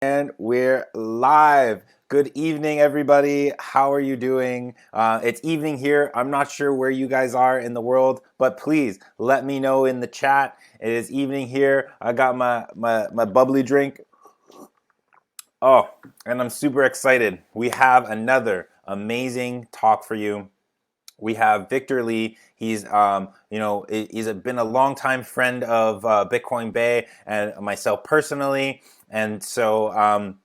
And we're live. Good evening, everybody. How are you doing? It's evening here. I'm not sure where you guys are in the world, but please let me know in the chat. It is evening here. I got my bubbly drink. Oh, and I'm super excited. We have another amazing talk for you. We have Victor Lee. He's been a longtime friend of Bitcoin Bay and myself personally, and so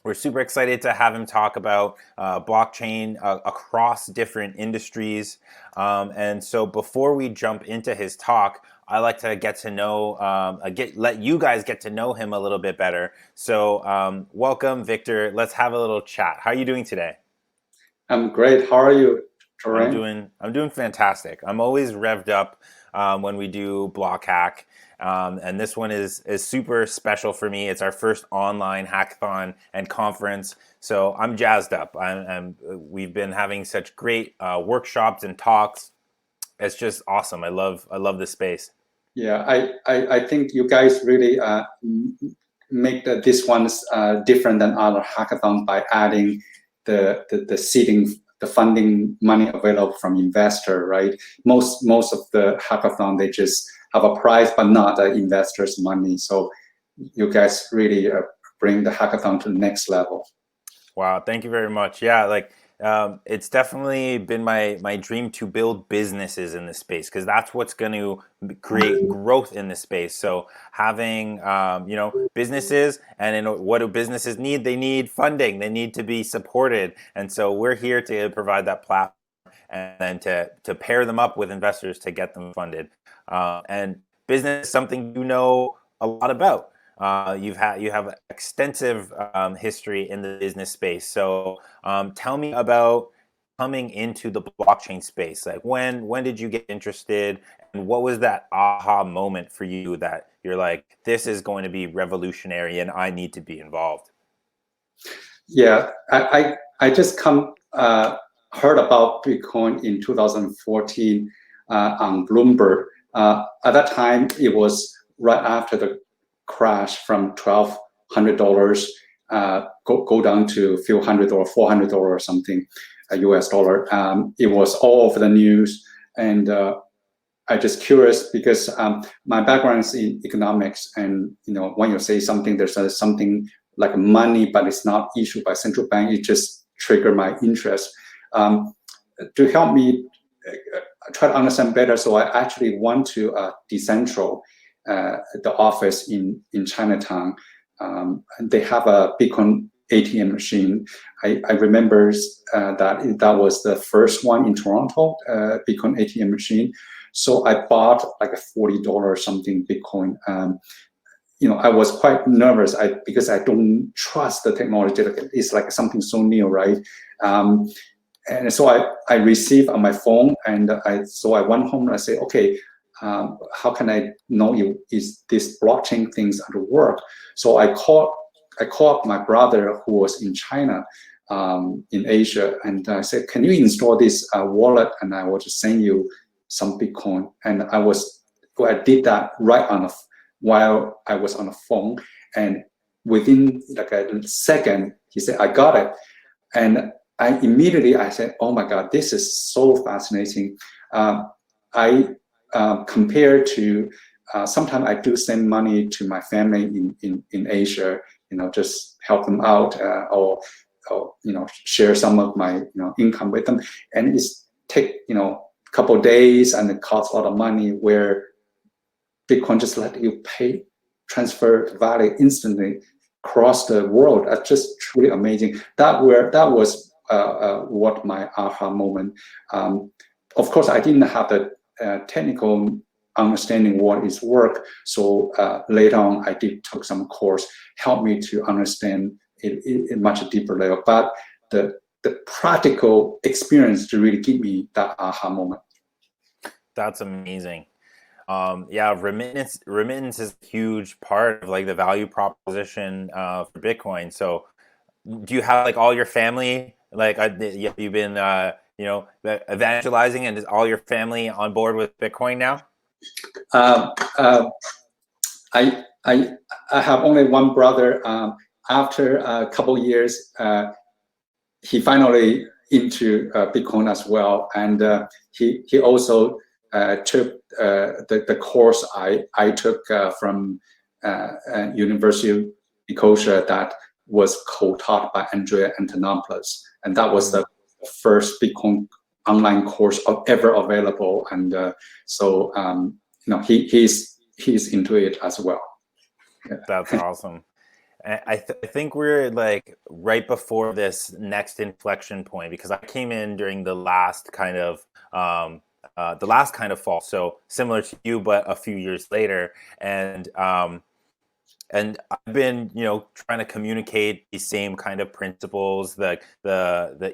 we're super excited to have him talk about blockchain across different industries. And so before we jump into his talk, I like to get to know, let you guys get to know him a little bit better. So welcome, Victor. Let's have a little chat. How are you doing today? I'm great. How are you, Terrain? I'm doing fantastic. I'm always revved up when we do Block Hack. And this one is super special for me. It's our first online hackathon and conference, so I'm jazzed up. We've been having such great workshops and talks. It's just awesome. I love this space. Yeah, I think you guys really make this one's different than other hackathons by adding the seeding, the funding money available from investor, right? Most of the hackathon, they just have a prize but not the investors' money. So you guys really bring the hackathon to the next level. Wow, thank you very much. Yeah, it's definitely been my dream to build businesses in this space, because that's what's going to create growth in this space. So having businesses, and what do businesses need? They need funding. They need to be supported, and so we're here to provide that platform and then to pair them up with investors to get them funded. And business is something you know a lot about. You have extensive history in the business space. So tell me about coming into the blockchain space. Like when did you get interested, and what was that aha moment for you that you're like, this is going to be revolutionary and I need to be involved? Yeah, I just heard about Bitcoin in 2014 on Bloomberg. At that time, it was right after the crash from $1,200 go down to a few hundred or $400 or something, US dollar. It was all over the news, and I just curious because my background is in economics, and when you say something, there's something like money, but it's not issued by central bank. It just triggered my interest. To help me try to understand better, so I actually went to Decentral, the office in Chinatown. And they have a Bitcoin ATM machine. I remember that was the first one in Toronto, Bitcoin ATM machine. So I bought like a $40 something Bitcoin. I was quite nervous because I don't trust the technology. It's like something so new, right? And so I received on my phone, and so I went home and I said, okay, how can I know is this blockchain things at work? So I called up my brother who was in China, in Asia, and I said, can you install this wallet, and I will just send you some Bitcoin. And I did that while I was on the phone, and within like a second, he said, I got it. And I said, oh my God, this is so fascinating. I compared to sometimes I do send money to my family in Asia, just help them out, or share some of my income with them, and it's take couple of days and it costs a lot of money, where Bitcoin just let you transfer value instantly across the world. That's just truly amazing. That was what my aha moment. Of course, I didn't have the technical understanding what is work. So later on, I did took some course, helped me to understand it in much deeper level. But the practical experience to really give me that aha moment. That's amazing. Yeah, remittance is a huge part of like the value proposition for Bitcoin. So do you have like all your family, like you've been evangelizing, and is all your family on board with Bitcoin now? I have only one brother. after a couple years, he finally into Bitcoin as well, and he also took the course I took from University of Nicosia that was co-taught by Andrea Antonopoulos, and that was the first Bitcoin online course ever available, and so he's into it as well. Yeah. That's awesome. I think we're like right before this next inflection point, because I came in during the last kind of fall, so similar to you, but a few years later, and I've been, trying to communicate these same kind of principles, the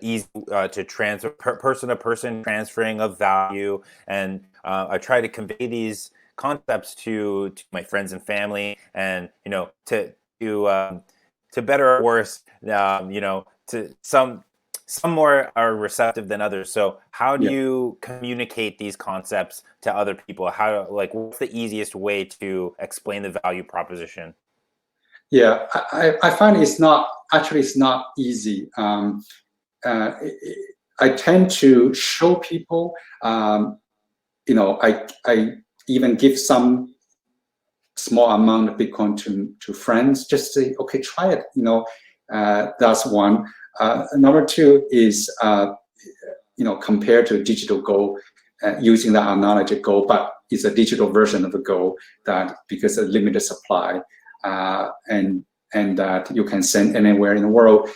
easy to transfer, person to person transferring of value, and I try to convey these concepts to my friends and family, and to better or worse, to some more are receptive than others. So how do you communicate these concepts to other people? What's the easiest way to explain the value proposition? Yeah, I find it's not easy. I tend to show people, I even give some small amount of Bitcoin to friends, just say, okay, try it. That's one. Number two is, compared to digital gold, using the analogy gold, but it's a digital version of a gold that, because of limited supply, and that you can send anywhere in the world,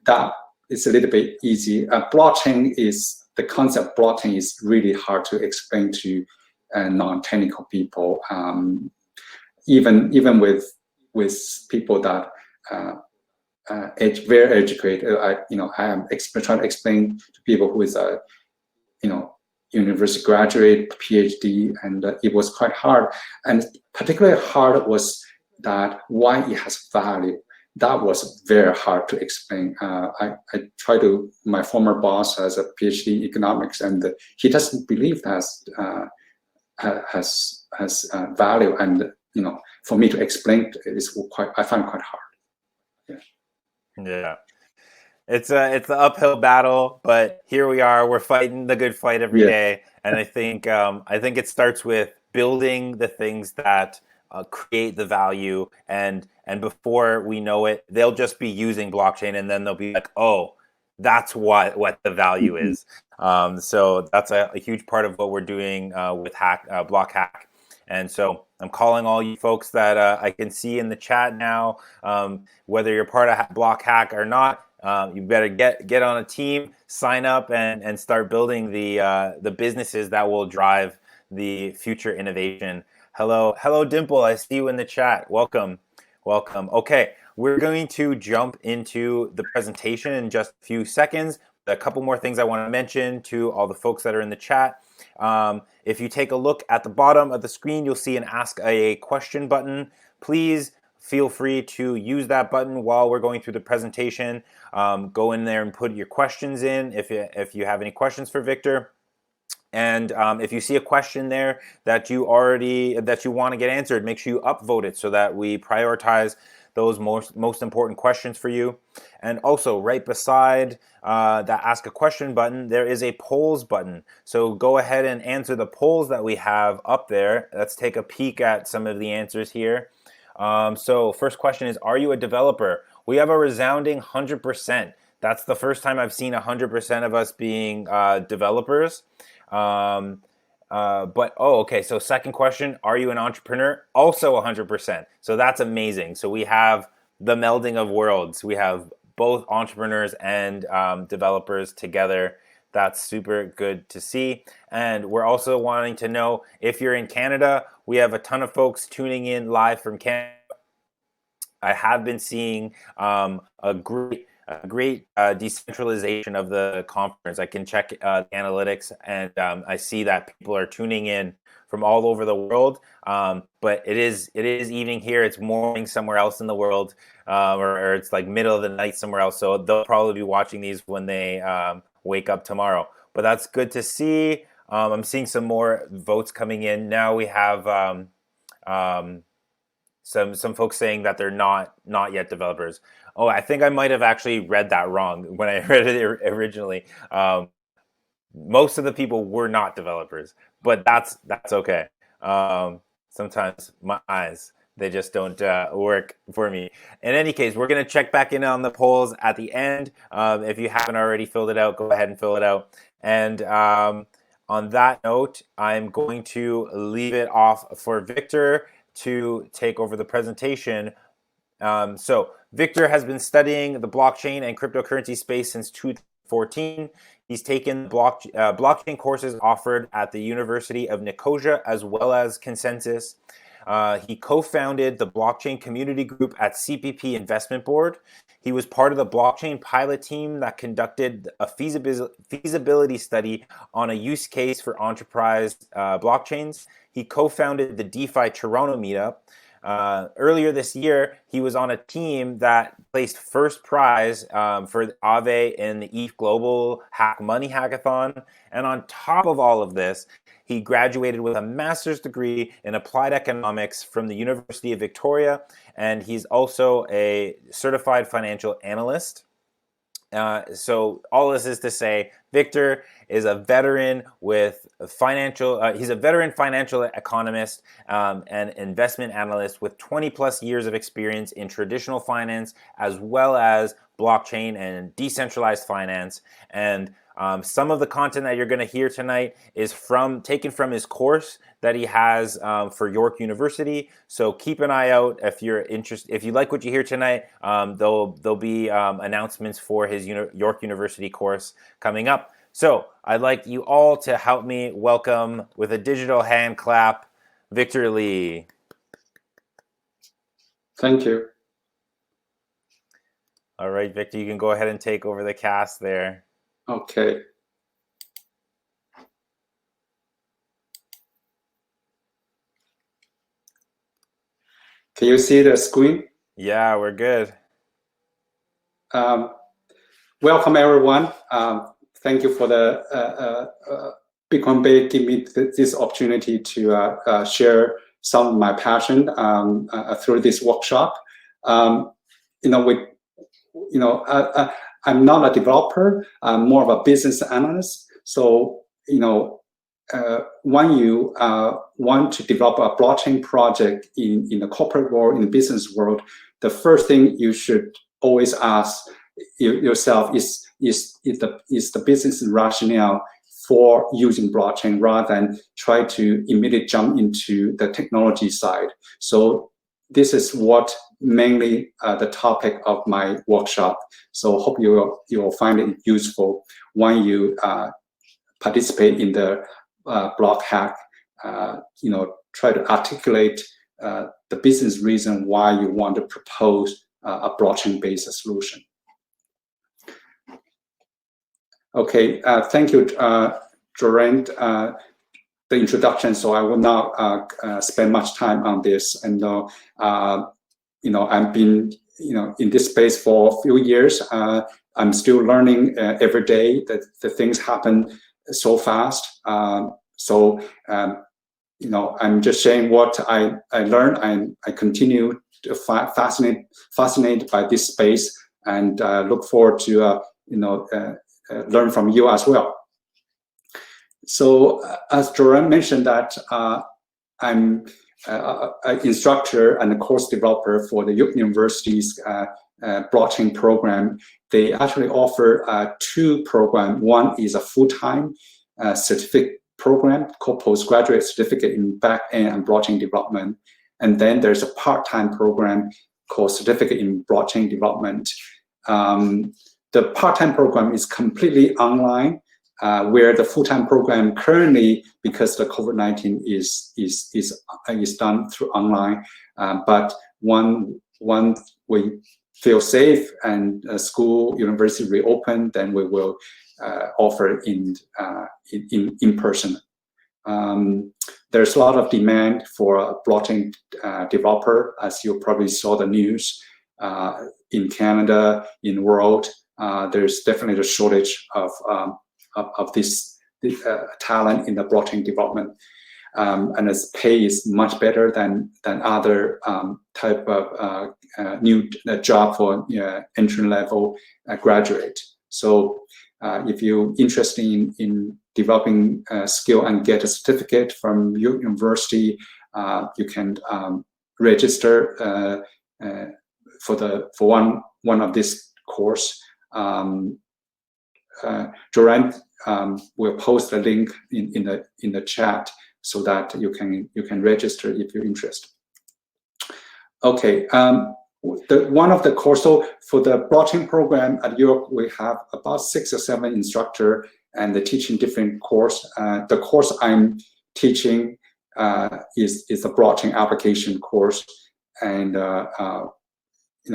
that is a little bit easy. The concept of blockchain is really hard to explain to non-technical people. Even with people that very educated, I am trying to explain to people who is a university graduate, PhD, and it was quite hard. And particularly hard was that why it has value. That was very hard to explain. I tried to. My former boss has a PhD in economics, and he doesn't believe that has value. And for me to explain I find it quite hard. Yeah. It's an uphill battle, but here we are. We're fighting the good fight every day, and I think it starts with building the things that create the value, and before we know it, they'll just be using blockchain, and then they'll be like, oh, that's what the value is. So that's a huge part of what we're doing with Block Hack. And so I'm calling all you folks that I can see in the chat now, whether you're part of Block Hack or not. You better get on a team, sign up, and start building the businesses that will drive the future innovation. Hello, Dimple. I see you in the chat. Welcome. Okay, we're going to jump into the presentation in just a few seconds. A couple more things I want to mention to all the folks that are in the chat. If you take a look at the bottom of the screen, you'll see an Ask a Question button. Please feel free to use that button while we're going through the presentation. Go in there and put your questions in if you have any questions for Victor. And if you see a question there that you want to get answered, make sure you upvote it so that we prioritize those most important questions for you. And also, right beside that Ask a Question button, there is a polls button. So go ahead and answer the polls that we have up there. Let's take a peek at some of the answers here. So first question is, are you a developer? We have a resounding 100%. That's the first time I've seen 100% of us being developers. Okay. So second question, are you an entrepreneur? Also 100%. So that's amazing. So we have the melding of worlds. We have both entrepreneurs and developers together. That's super good to see. And we're also wanting to know if you're in Canada. We have a ton of folks tuning in live from Canada. I have been seeing a great decentralization of the conference. I can check the analytics, and I see that people are tuning in from all over the world. But it is evening here. It's morning somewhere else in the world, or it's like middle of the night somewhere else. So they'll probably be watching these when they wake up tomorrow. But that's good to see. I'm seeing some more votes coming in now. We have some folks saying that they're not yet developers. Oh, I think I might have actually read that wrong when I read it originally. Most of the people were not developers, but that's okay. Sometimes my eyes, they just don't work for me. In any case, we're going to check back in on the polls at the end. If you haven't already filled it out, go ahead and fill it out. And on that note, I'm going to leave it off for Victor to take over the presentation. So Victor has been studying the blockchain and cryptocurrency space since 2014. He's taken blockchain courses offered at the University of Nicosia as well as Consensus. He co-founded the blockchain community group at CPP Investment Board. He was part of the blockchain pilot team that conducted a feasibility study on a use case for enterprise blockchains. He co-founded the DeFi Toronto meetup. Earlier this year, he was on a team that placed first prize for Aave in the ETH Global Hack Money Hackathon. And on top of all of this, he graduated with a master's degree in applied economics from the University of Victoria, and he's also a certified financial analyst. So all this is to say, Victor is a veteran with he's a veteran financial economist and investment analyst with 20 plus years of experience in traditional finance as well as blockchain and decentralized finance. And some of the content that you're going to hear tonight is taken from his course that he has for York University. So keep an eye out if you're interested. If you like what you hear tonight, there'll be announcements for his York University course coming up. So I'd like you all to help me welcome with a digital hand clap, Victor Lee. Thank you. All right, Victor, you can go ahead and take over the cast there. Okay. Can you see the screen? Yeah, we're good. Welcome, everyone. Thank you for the Bitcoin Bay giving me this opportunity to share some of my passion through this workshop. I'm not a developer. I'm more of a business analyst. So, when you want to develop a blockchain project in the corporate world, in the business world, the first thing you should always ask yourself is the business rationale for using blockchain rather than try to immediately jump into the technology side. So this is what mainly the topic of my workshop. So hope you will find it useful when you participate in the block hack. Try to articulate the business reason why you want to propose a blockchain-based solution. Okay, thank you, Jorand, the introduction. So I will not spend much time on this. And I've been in this space for a few years. I'm still learning every day. That the things happen so fast. I'm just sharing what I learned. I continue to fascinated by this space, and look forward to learn from you as well. So as Joran mentioned that I'm an instructor and a course developer for the York University's blockchain program. They actually offer two programs. One is a full-time certificate program called Postgraduate Certificate in Back-end and Blockchain Development. And then there's a part-time program called Certificate in Blockchain Development. The part-time program is completely online, where the full-time program currently, because the COVID-19 is done through online. But when we feel safe and school, university reopen, then we will offer in person. There's a lot of demand for a blockchain developer, as you probably saw the news in Canada, in the world. There's definitely a shortage of this talent in the blockchain development. and its pay is much better than other type of new job for entry level graduate. So if you're interested in developing a skill and get a certificate from your university, you can register for one of this course. Joran will post a link in the chat so that you can register if you're interested. Okay, one of the course. So for the blockchain program at York, we have about 6 or 7 instructors, and they're teaching different course. The course I'm teaching is a blockchain application course, and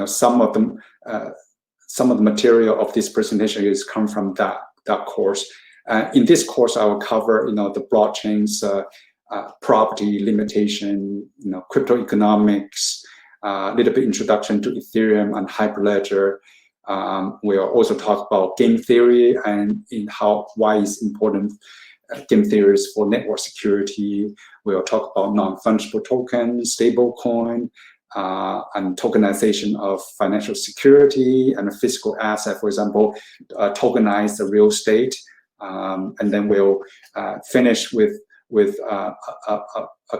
some of the material of this presentation is come from that course. In this course, I will cover the blockchain's property limitation, crypto economics, a little bit introduction to Ethereum and Hyperledger. We'll also talk about game theory and why it's important. Game theories for network security. We'll talk about non-fungible token, stable coin, and tokenization of financial security and a physical asset, for example, tokenize the real estate. And then we'll finish with a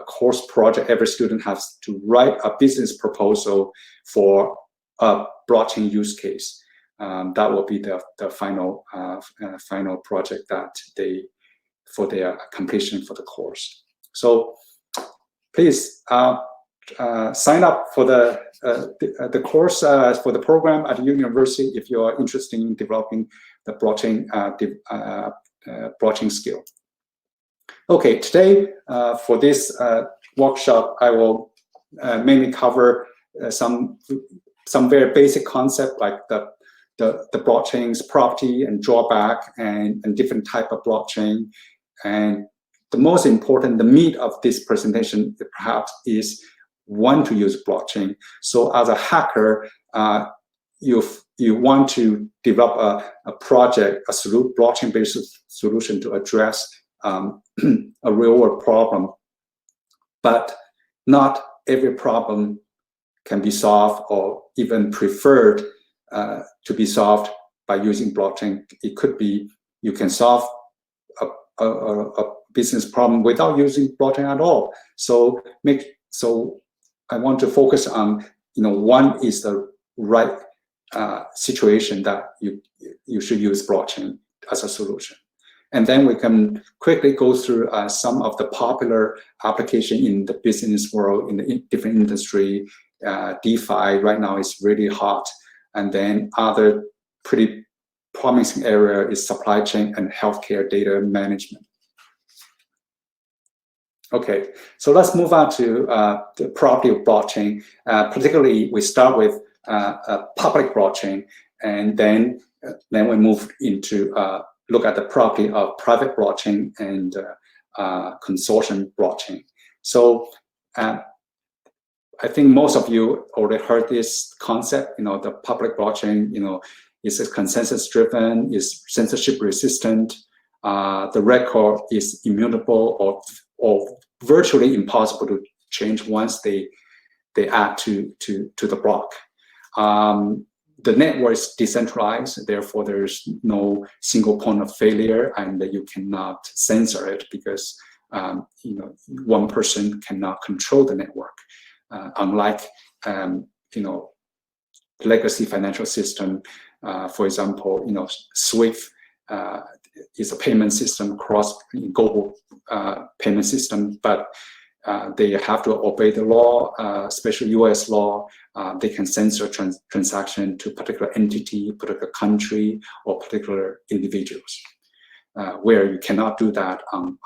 course project. Every student has to write a business proposal for a blockchain use case. That will be the final project that for their completion for the course. So please sign up for the course for the program at university if you are interested in developing the blockchain skill. Okay, today for this workshop, I will mainly cover some very basic concept like the blockchain's property and drawback and different type of blockchain. And the most important, the meat of this presentation perhaps is when to use blockchain. So as a hacker, you want to develop a project, a blockchain-based solution to address a real-world problem. But not every problem can be solved or even preferred to be solved by using blockchain. It could be you can solve a business problem without using blockchain at all. So I want to focus on one is the right situation that you should use blockchain as a solution. And then we can quickly go through some of the popular application in the business world, in the different industry. DeFi right now is really hot. And then other pretty promising area is supply chain and healthcare data management. Okay, so let's move on to the property of blockchain. Particularly, we start with a public blockchain, and then we move into look at the property of private blockchain and consortium blockchain. So I think most of you already heard this concept. The public blockchain, is consensus-driven, is censorship-resistant. The record is immutable or virtually impossible to change once they add to the block. The network is decentralized, therefore there's no single point of failure, and you cannot censor it because one person cannot control the network. Unlike legacy financial system, for example, SWIFT is a payment system, global payment system, but they have to obey the law, especially US law. They can censor transaction to particular entity, particular country, or particular individuals, where you cannot do that on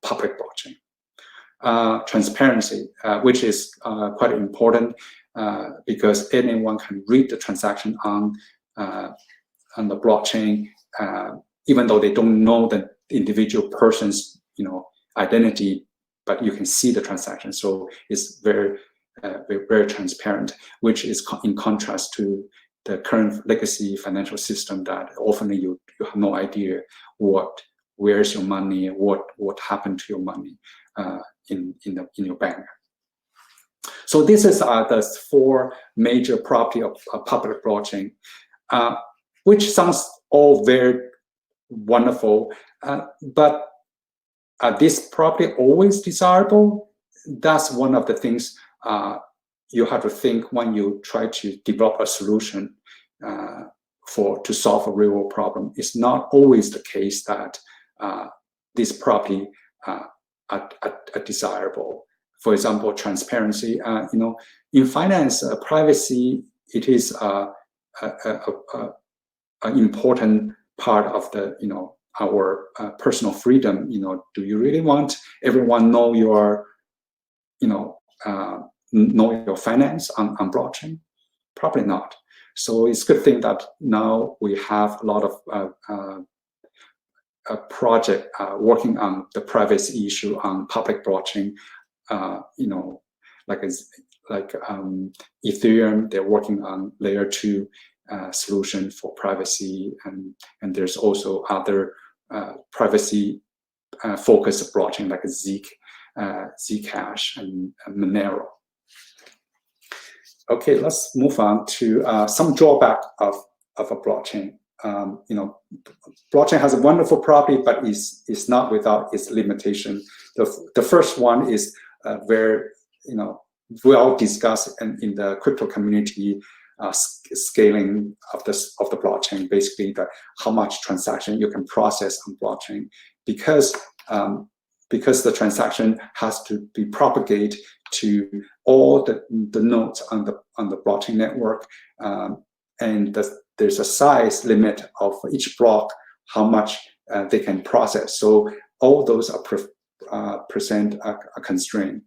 public blockchain. Transparency, which is quite important because anyone can read the transaction on the blockchain, even though they don't know the individual person's identity, but you can see the transaction. So it's very transparent, which is in contrast to the current legacy financial system that often you have no idea where's your money, what happened to your money. in your bank. So this is the 4 major property of public blockchain, which sounds all very wonderful, but are this property always desirable? That's one of the things you have to think when you try to develop a solution to solve a real world problem. It's not always the case that this property are desirable. For example, transparency. In finance, privacy, it is an important part of our personal freedom. Do you really want everyone know your finance on blockchain? Probably not. So it's a good thing that now we have a lot of a project working on the privacy issue on public blockchain. Like Ethereum, they're working on layer 2 solution for privacy, and there's also other privacy focused blockchain like Zcash and Monero. Okay, let's move on to some drawback of a blockchain. Blockchain has a wonderful property, but is not without its limitation. The first one is very well discussed in the crypto community, scaling of the blockchain. Basically, how much transaction you can process on blockchain, because the transaction has to be propagated to all the nodes on the blockchain network, and there's a size limit of each block, how much they can process. So all those are present a constraint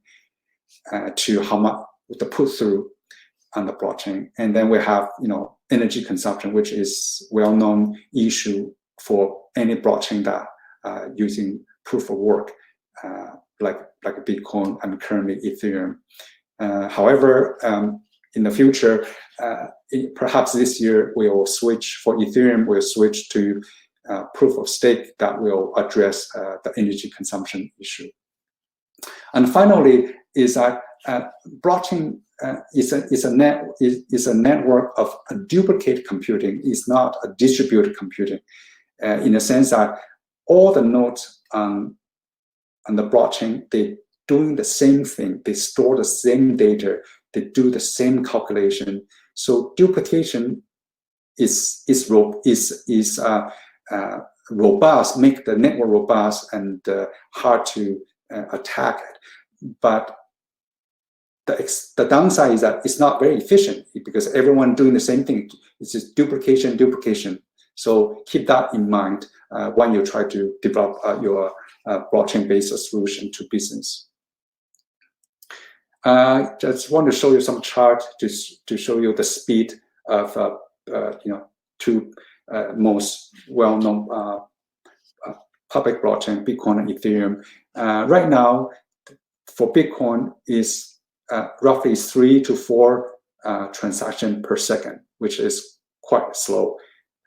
to how much to put through on the blockchain. And then we have energy consumption, which is well-known issue for any blockchain that using proof of work, like Bitcoin and currently Ethereum. However, in the future, perhaps this year we'll switch for Ethereum. We'll switch to proof of stake that will address the energy consumption issue. And finally, is that blockchain is a network of a duplicate computing. It's not a distributed computing, in the sense that all the nodes on the blockchain, they're doing the same thing. They store the same data. They do the same calculation. So duplication is robust, make the network robust and hard to attack it. But the downside is that it's not very efficient, because everyone doing the same thing. It's just duplication. So keep that in mind when you try to develop your blockchain-based solution to business. Just want to show you some chart to show you the speed of two most well-known public blockchain, Bitcoin and Ethereum. Right now, for Bitcoin is roughly 3 to 4 transactions per second, which is quite slow.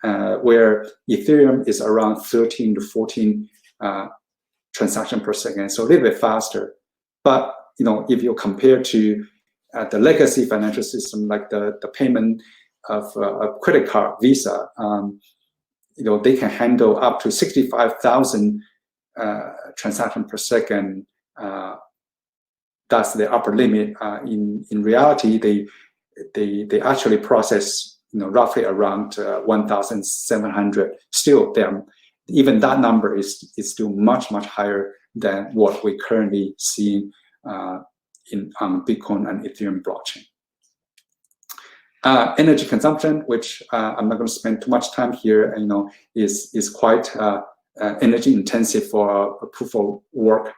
Where Ethereum is around 13 to 14 transactions per second, so a little bit faster. But if you compare to the legacy financial system, like the payment of a credit card, Visa, they can handle up to 65,000 transactions per second. That's the upper limit. In reality, they actually process roughly around 1,700. Still, even that number is still much higher than what we currently see on Bitcoin and Ethereum blockchain. Energy consumption, which I'm not going to spend too much time here, is quite energy intensive for a proof of work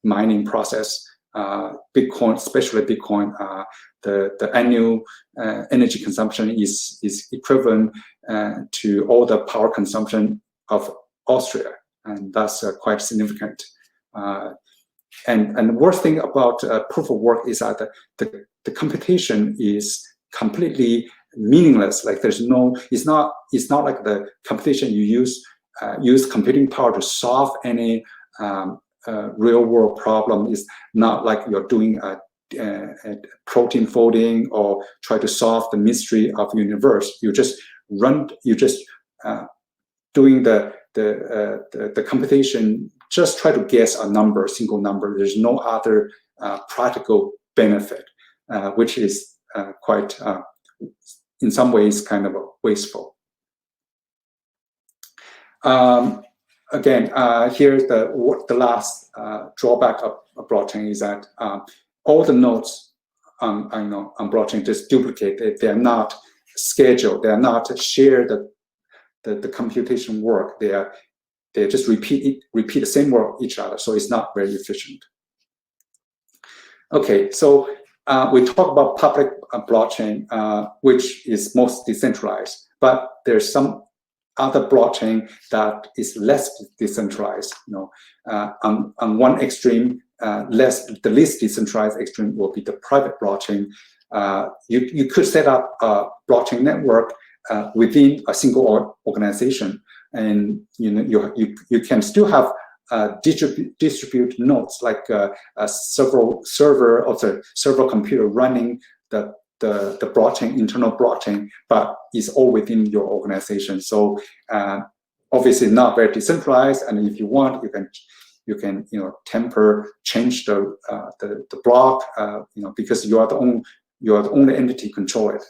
mining process. Bitcoin, especially Bitcoin, the annual energy consumption is equivalent to all the power consumption of Austria, and that's quite significant. And the worst thing about proof of work is that the computation is completely meaningless. Like it's not like the computation you use computing power to solve any real world problem. It's not like you're doing a protein folding or try to solve the mystery of the universe. You just doing the computation, just try to guess a number, single number. There's no other practical benefit, which is quite, in some ways, kind of wasteful. Again, here's the last drawback of blockchain is that all the nodes on blockchain just duplicate. They are not scheduled. They are not shared. The computation work. They just repeat the same work each other. So it's not very efficient. Okay, so we talk about public blockchain, which is most decentralized, but there's some other blockchain that is less decentralized. On one extreme, the least decentralized extreme will be the private blockchain. You could set up a blockchain network within a single organization, and you can still have distribute nodes like several computer running the blockchain, internal blockchain, but it's all within your organization. So obviously not very decentralized, and if you want, you can change the block, because you are the only entity control it.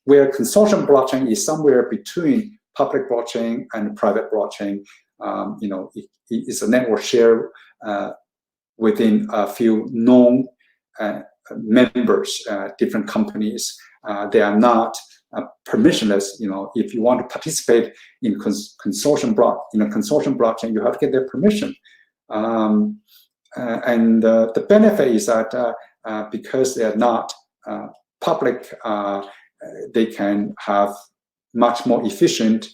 Where consortium blockchain is somewhere between public blockchain and private blockchain. It's a network share within a few known members, different companies. They are not permissionless. If you want to participate in consortium blockchain, you have to get their permission. And the benefit is that because they are not public, they can have much more efficiency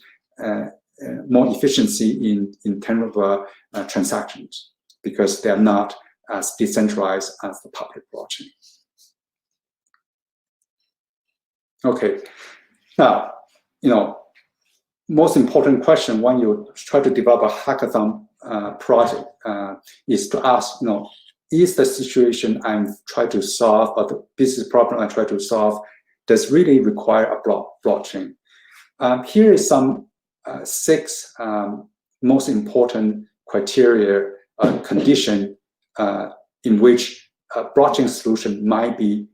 in terms of transactions, because they are not as decentralized as the public blockchain. Okay, now, most important question when you try to develop a hackathon project is to ask, is the situation I'm trying to solve, or the business problem I try to solve, does really require a blockchain? Here is some 6 most important criteria, condition in which a blockchain solution might be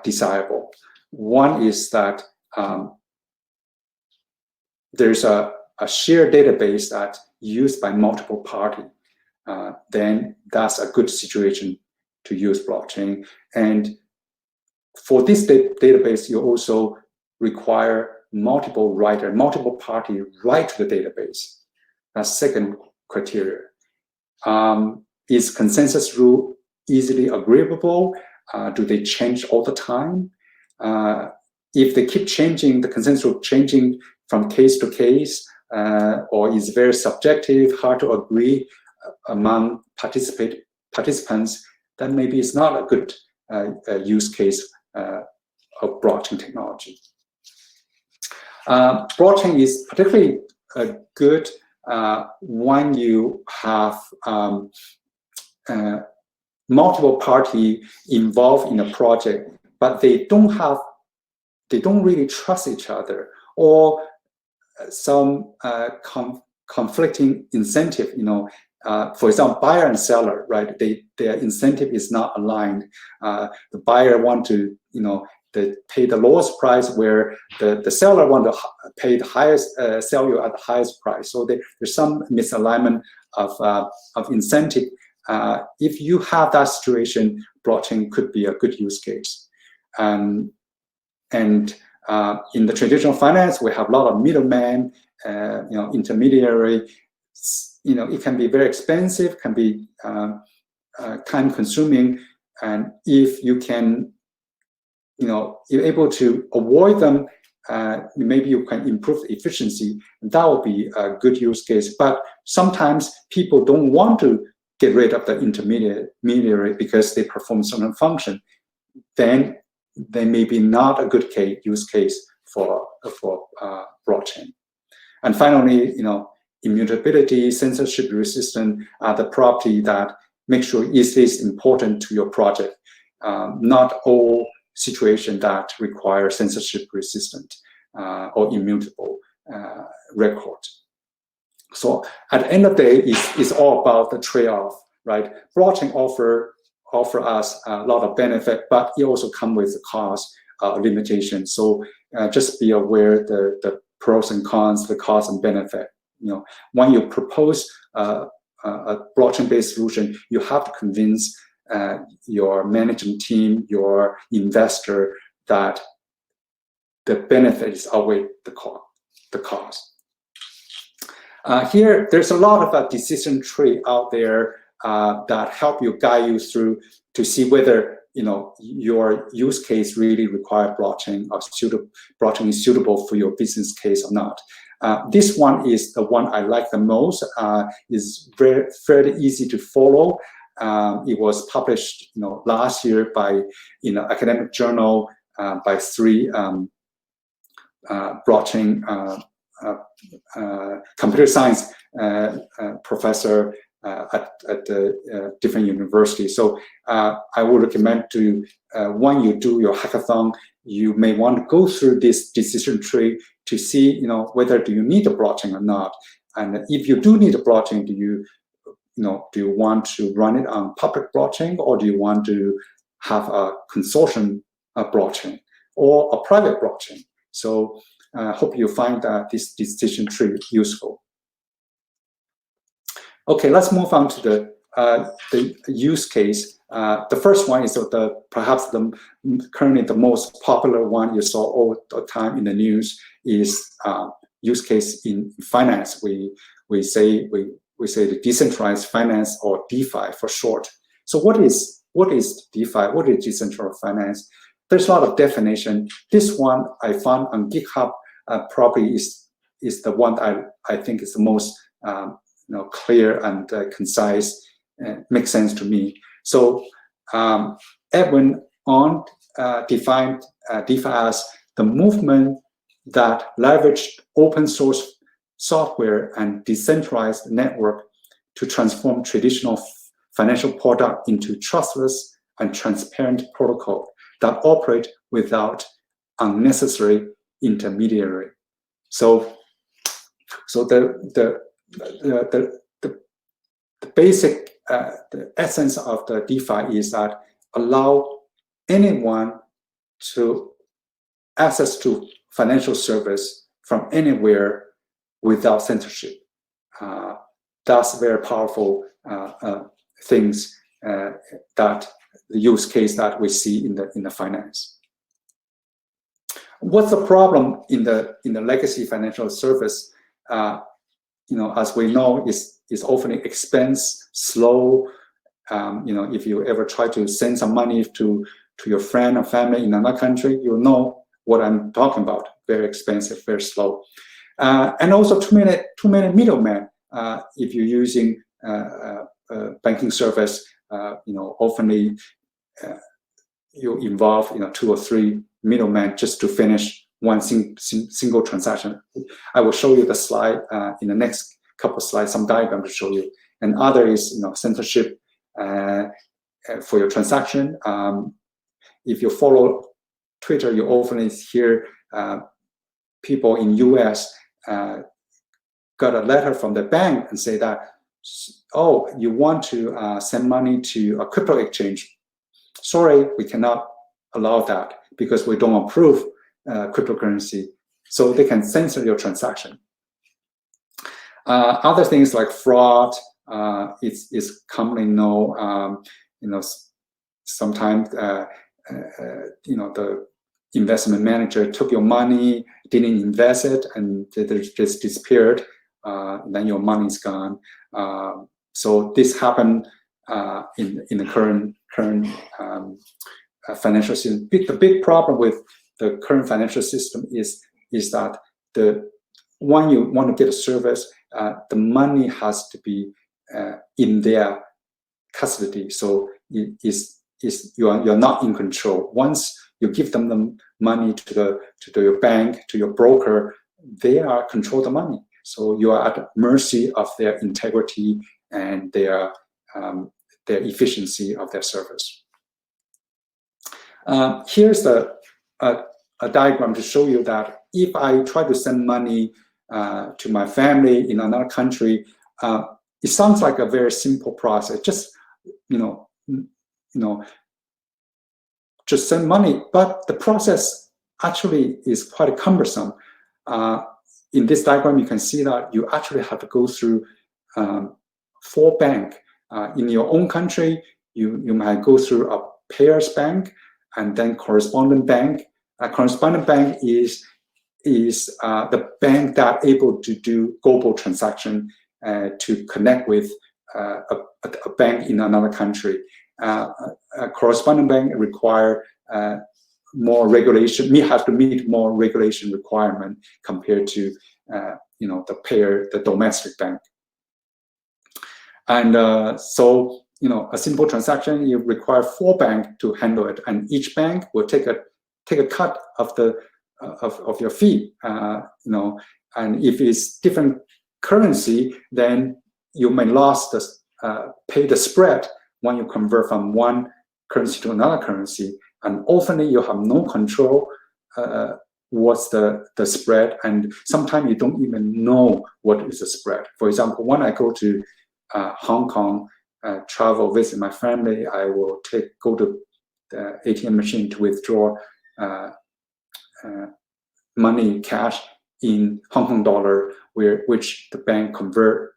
desirable. One is that there's a shared database that's used by multiple parties. Then that's a good situation to use blockchain. And for this database, you also require multiple party write to the database. That's second criteria. Is consensus rule easily agreeable? Do they change all the time? If they keep changing, the consensus rule changing from case to case, or is very subjective, hard to agree among participants, then maybe it's not a good use case of blockchain technology. Blockchain is particularly good when you have multiple parties involved in a project, but they don't really trust each other, or some conflicting incentive. For example, buyer and seller, right? Their incentive is not aligned. The buyer want to, they pay the lowest price, where the seller want to pay the highest, sell you at the highest price. So there's some misalignment of incentive. If you have that situation, blockchain could be a good use case. And in the traditional finance, we have a lot of middlemen, intermediary. It can be very expensive, can be time-consuming, and if you can, you're able to avoid them, maybe you can improve the efficiency. That would be a good use case. But sometimes people don't want to get rid of the intermediary because they perform certain function. Then they may be not a good use case for blockchain. And finally, immutability, censorship resistant are the property that make sure it is important to your project. Not all situations that require censorship resistant or immutable record. So at the end of the day, it's all about the trade-off, right? Blockchain offer us a lot of benefit, but it also comes with the cost limitation. So just be aware the pros and cons, the cost and benefit. When you propose a blockchain-based solution, you have to convince your management team, your investor, that the benefits outweigh the cost. Here, there's a lot of decision tree out there that help you guide you through to see whether your use case really require blockchain or blockchain is suitable for your business case or not. This one is the one I like the most. Is fairly easy to follow. It was published last year by academic journal by 3 blockchain computer science professor at the different universities. So I would recommend to when you do your hackathon, you may want to go through this decision tree to see whether do you need a blockchain or not. And if you do need a blockchain, do you want to run it on public blockchain, or do you want to have a consortium blockchain or a private blockchain? So I hope you find this decision tree useful. Okay, let's move on to the use case. The first one is perhaps currently the most popular one you saw all the time in the news is use case in finance. We say the decentralized finance, or DeFi for short. So what is DeFi? What is decentralized finance? There's a lot of definition. This one I found on GitHub probably is the one I think is the most clear and concise, makes sense to me. So Edwin defined DeFi as the movement that leveraged open source software and decentralized network to transform traditional financial product into trustless and transparent protocol that operate without unnecessary intermediary. So the basic the essence of the DeFi is that allow anyone to access to financial service from anywhere without censorship. That's very powerful things that the use case that we see in the finance. What's the problem in the legacy financial service? As we know, is often expensive, slow. If you ever try to send some money to your friend or family in another country, you'll know what I'm talking about. Very expensive, very slow, and also too many middlemen. If you're using banking service, often you involve 2 or 3 middlemen just to finish one single transaction. I will show you the slide in the next couple of slides, some diagram to show you. And other is censorship for your transaction. If you follow Twitter, you often hear people in US got a letter from the bank and say that, oh, you want to send money to a crypto exchange. Sorry, we cannot allow that because we don't approve cryptocurrency. So they can censor your transaction. Other things like fraud is commonly known. Sometimes the investment manager took your money, didn't invest it, and they just disappeared. Then your money is gone. So this happened in the current financial system. The big problem with the current financial system is that when you want to get a service, the money has to be in their custody. So you're not in control. Once you give them the money to your bank, to your broker, they are control the money. So you are at the mercy of their integrity and their efficiency of their service. Here's a diagram to show you that if I try to send money to my family in another country, it sounds like a very simple process. Just just send money, but the process actually is quite cumbersome. In this diagram, you can see that you actually have to go through 4 banks. In your own country, you might go through a pairs bank and then correspondent bank. A correspondent bank is the bank that able to do global transaction to connect with a bank in another country. A correspondent bank require more regulation. We have to meet more regulation requirement compared to the domestic bank. And so a simple transaction, you require 4 banks to handle it, and each bank will take a cut of your fee. And if it's different currency, then you may pay the spread when you convert from one currency to another currency. And often you have no control what's the spread, and sometimes you don't even know what is the spread. For example, when I go to Hong Kong, travel, visit my family, I will go to the ATM machine to withdraw money, cash in Hong Kong dollar, which the bank convert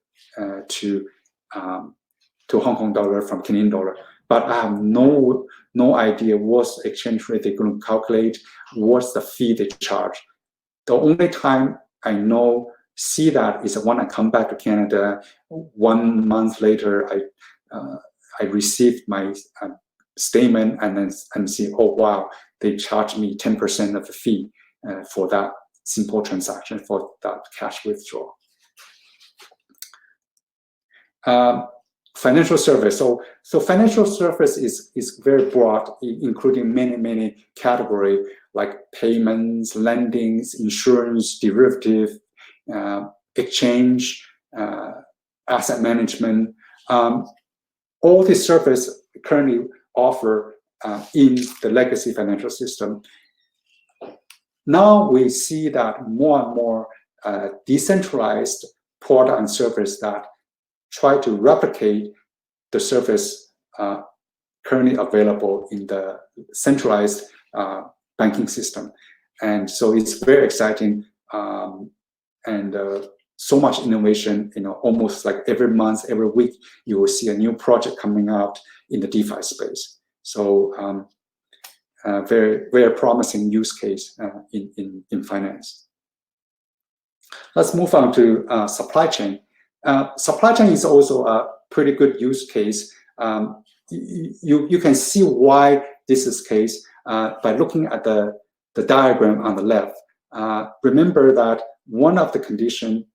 to Hong Kong dollar from Canadian dollar. But I have no idea what's the exchange rate they're going to calculate, what's the fee they charge. The only time I see that is when I come back to Canada. 1 month later, I received my statement and see, oh wow, they charged me 10% of the fee for that simple transaction, for that cash withdrawal. Financial service. So financial service is very broad, including many categories like payments, lendings, insurance, derivative, exchange, asset management. All these services currently offer in the legacy financial system. Now we see that more and more decentralized product and service that try to replicate the service currently available in the centralized banking system. And so it's very exciting, and so much innovation. Almost like every month, every week, you will see a new project coming out in the DeFi space. So very promising use case in finance. Let's move on to supply chain. Supply chain is also a pretty good use case. You can see why this is the case by looking at the diagram on the left. Remember that one of the conditions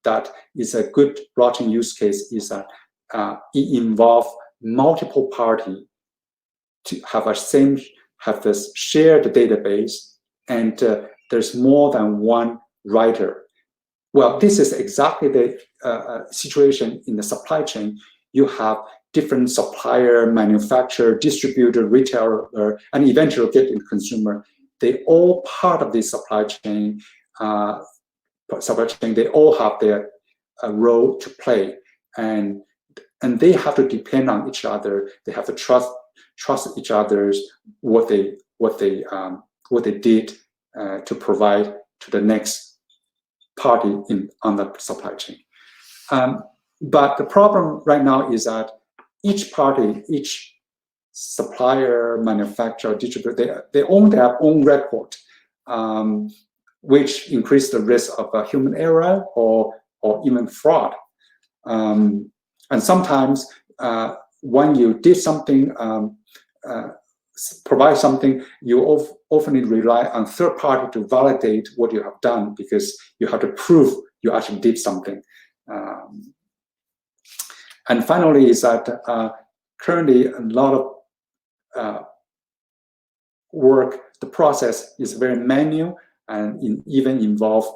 that is a good blockchain use case is that it involves multiple parties to have this shared database, and there's more than one writer. Well, this is exactly the situation in the supply chain. You have different supplier, manufacturer, distributor, retailer, and eventually get to the consumer. They all part of this supply chain. They all have their role to play, and they have to depend on each other. They have to trust each other's what they did to provide to the next party on the supply chain. But the problem right now is that each party, each supplier, manufacturer, distributor, they own their own record, which increase the risk of a human error or even fraud. And sometimes when you did something, provide something, you often rely on third party to validate what you have done, because you have to prove you actually did something. And finally is that currently a lot of work, the process is very manual and even involve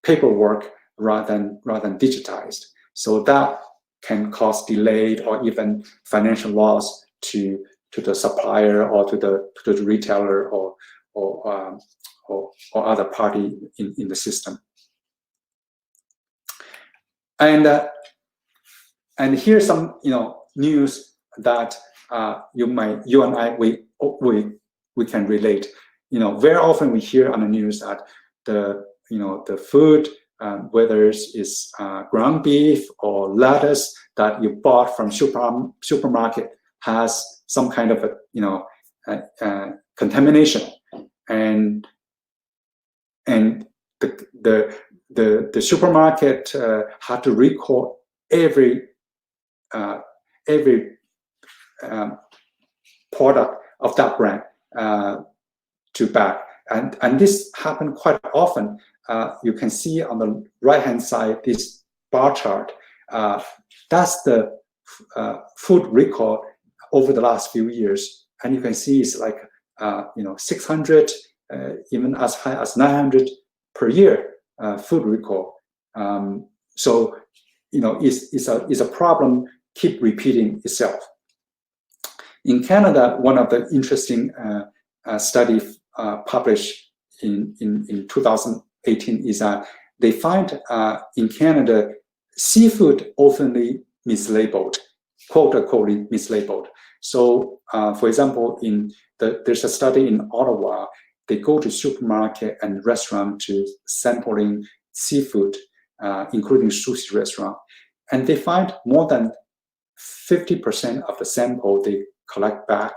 paperwork rather than digitized. So that can cause delayed or even financial loss to the supplier or to the retailer or other party in the system. And here's some news that you and I we can relate. Very often we hear on the news that the food, whether it's ground beef or lettuce that you bought from supermarket, has some kind of contamination, and the supermarket had to record every product of that brand to back, and this happened quite often. You can see on the right hand side this bar chart. That's the food record over the last few years, and you can see it's like 600, even as high as 900 per year food recall. So it's a problem keep repeating itself. In Canada, one of the interesting studies published in 2018 is that they find in Canada seafood oftenly mislabeled, quote unquote mislabeled. So, for example, there's a study in Ottawa. They go to supermarket and restaurant to sampling seafood, including sushi restaurant, and they find more than 50% of the sample they collect back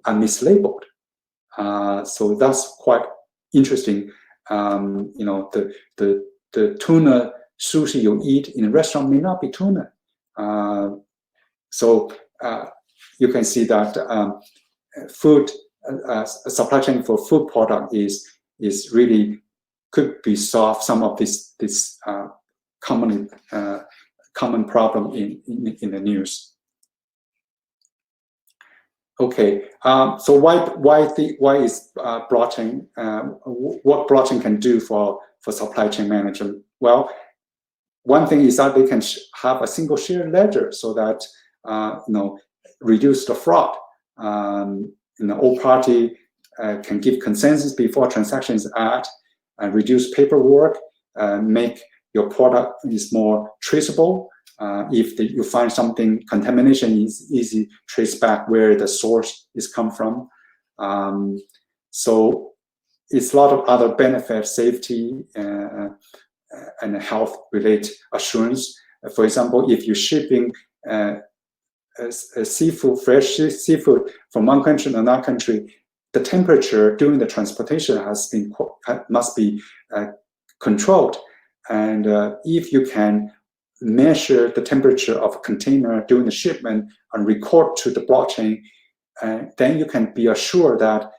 are mislabeled. So that's quite interesting. The tuna sushi you eat in a restaurant may not be tuna. So you can see that food supply chain for food product is really could be solved some of this common problem in the news. Okay, so why is blockchain? What blockchain can do for supply chain management? Well, one thing is that they can have a single shared ledger so that reduce the fraud. All party can give consensus before transactions add, and reduce paperwork, make your product is more traceable. If you find something, contamination is easy trace back where the source is come from. So it's a lot of other benefits, safety and health related assurance. For example, if you're shipping seafood, fresh seafood from one country to another country, the temperature during the transportation must be controlled. And if you can measure the temperature of a container during the shipment and record to the blockchain, then you can be assured that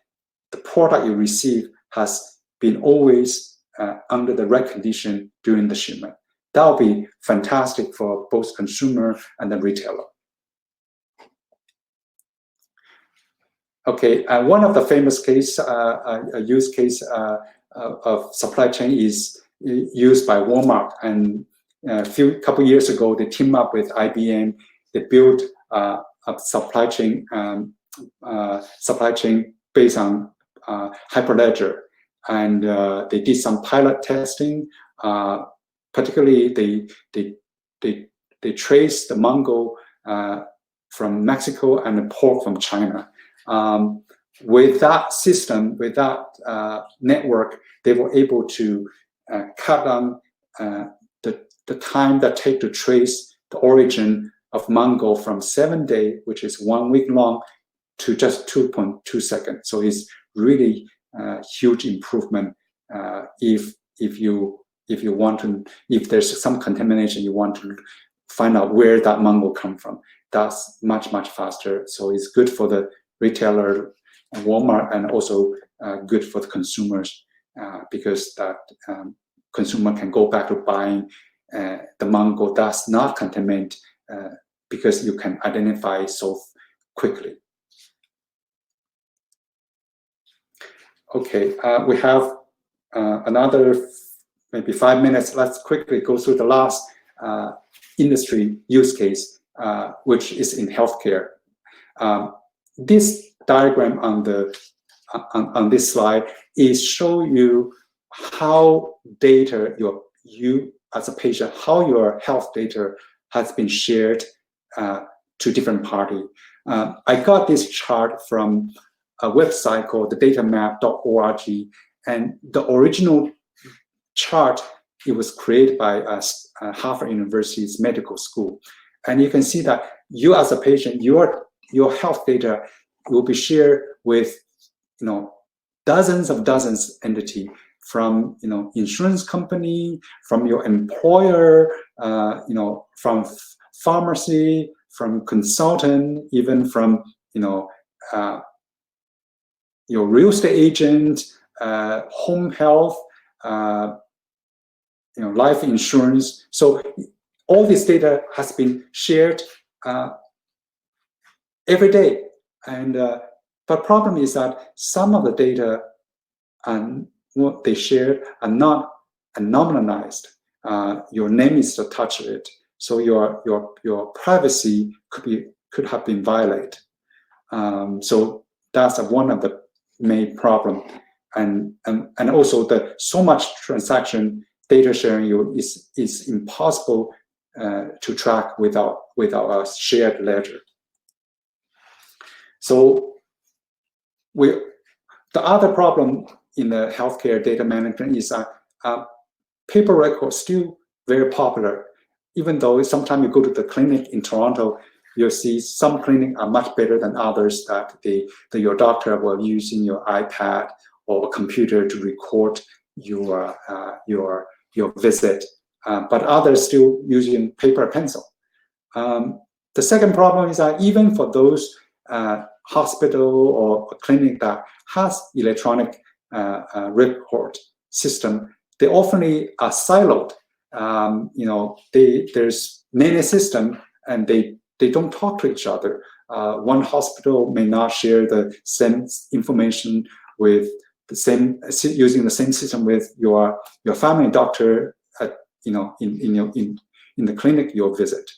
the product you receive has been always under the right condition during the shipment. That will be fantastic for both consumer and the retailer. Okay, one of the famous case, a use case of supply chain is used by Walmart. And couple years ago, they teamed up with IBM. They built a supply chain based on Hyperledger, and they did some pilot testing. Particularly, they traced the mango from Mexico and the pork from China. With that system, with that network, they were able to cut down the time that take to trace the origin of mango from 7 days, which is 1 week long, to just 2.2 seconds. So it's really a huge improvement. If there's some contamination, you want to find out where that mango come from. That's much faster. So it's good for the retailer, Walmart, and also good for the consumers because that consumer can go back to buying the mango that's not contaminated because you can identify so quickly. Okay, we have another maybe 5 minutes, let's quickly go through the last industry use case, which is in healthcare. This diagram on this slide is show you how data you as a patient, how your health data has been shared to different parties. I got this chart from a website called the datamap.org, and the original chart, it was created by Harvard University's medical school. And you can see that you as a patient, your health data will be shared with dozens entity, from insurance company, from your employer, from pharmacy, from consultant, even from your real estate agent, home health, life insurance. So all this data has been shared every day, and but problem is that some of the data and what they share are not anonymized. Your name is attached to it, so your privacy could have been violated. So that's one of the main problem, and also that so much transaction data sharing is impossible to track without a shared ledger. So the other problem in the healthcare data management is paper records still very popular. Even though sometimes you go to the clinic in Toronto, you'll see some clinics are much better than others, that your doctor will use in your iPad or a computer to record your visit, but others still using paper and pencil. The second problem is that even for those hospital or clinic that has electronic record system, they often are siloed. There's many systems and they don't talk to each other. One hospital may not share the same information with using the same system with your family doctor in the clinic you'll visit.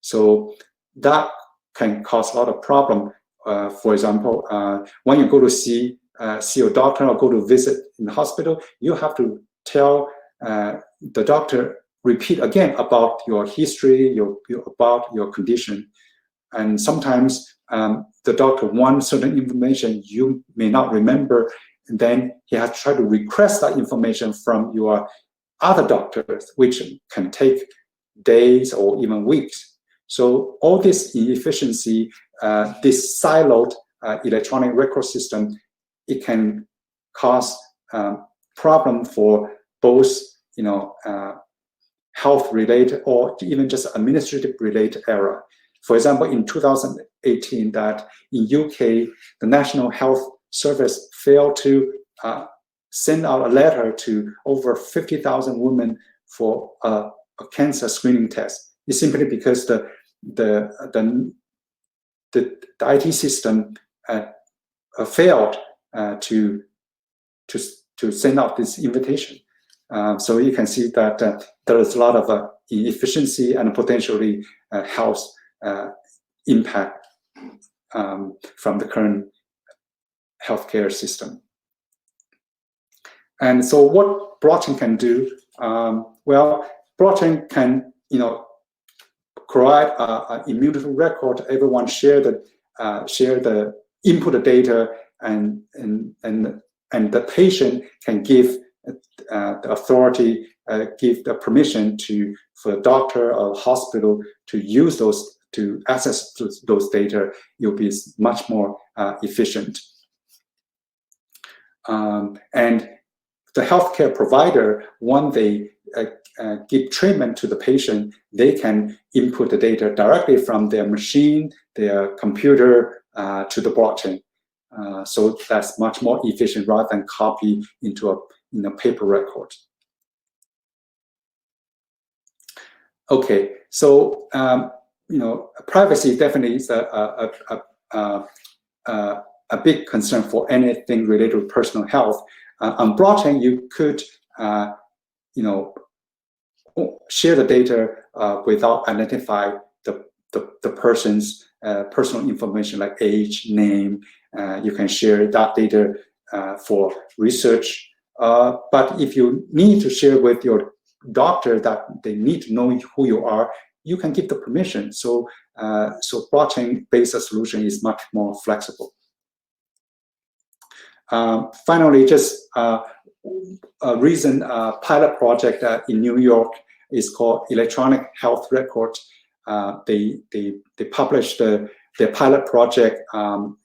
So that can cause a lot of problem. For example, when you go to see your doctor or go to visit in the hospital, you have to tell the doctor, repeat again about your history, about your condition. And sometimes the doctor wants certain information you may not remember, and then he has to try to request that information from your other doctors, which can take days or even weeks. So all this inefficiency, this siloed electronic record system, it can cause problem for both health-related or even just administrative-related error. For example, in 2018, that in UK, the National Health Service failed to send out a letter to over 50,000 women for a cancer screening test. It's simply because the IT system failed to send out this invitation. So you can see that there is a lot of inefficiency and potentially health impact from the current healthcare system. And so what blockchain can do? Well, blockchain can provide an immutable record. Everyone share the input data, and the patient can give the authority, give the permission for the doctor or hospital to use those, to access those data. You'll be much more efficient. And the healthcare provider, when they give treatment to the patient, they can input the data directly from their machine, their computer, to the blockchain. So that's much more efficient rather than copy into a paper record. Okay, so privacy definitely is a big concern for anything related to personal health. On blockchain, you could share the data without identify the person's personal information like age, name. You can share that data for research. But if you need to share with your doctor that they need to know who you are, you can give the permission. So blockchain-based solution is much more flexible. Finally, just a recent pilot project in New York is called Electronic Health Record. They published their pilot project.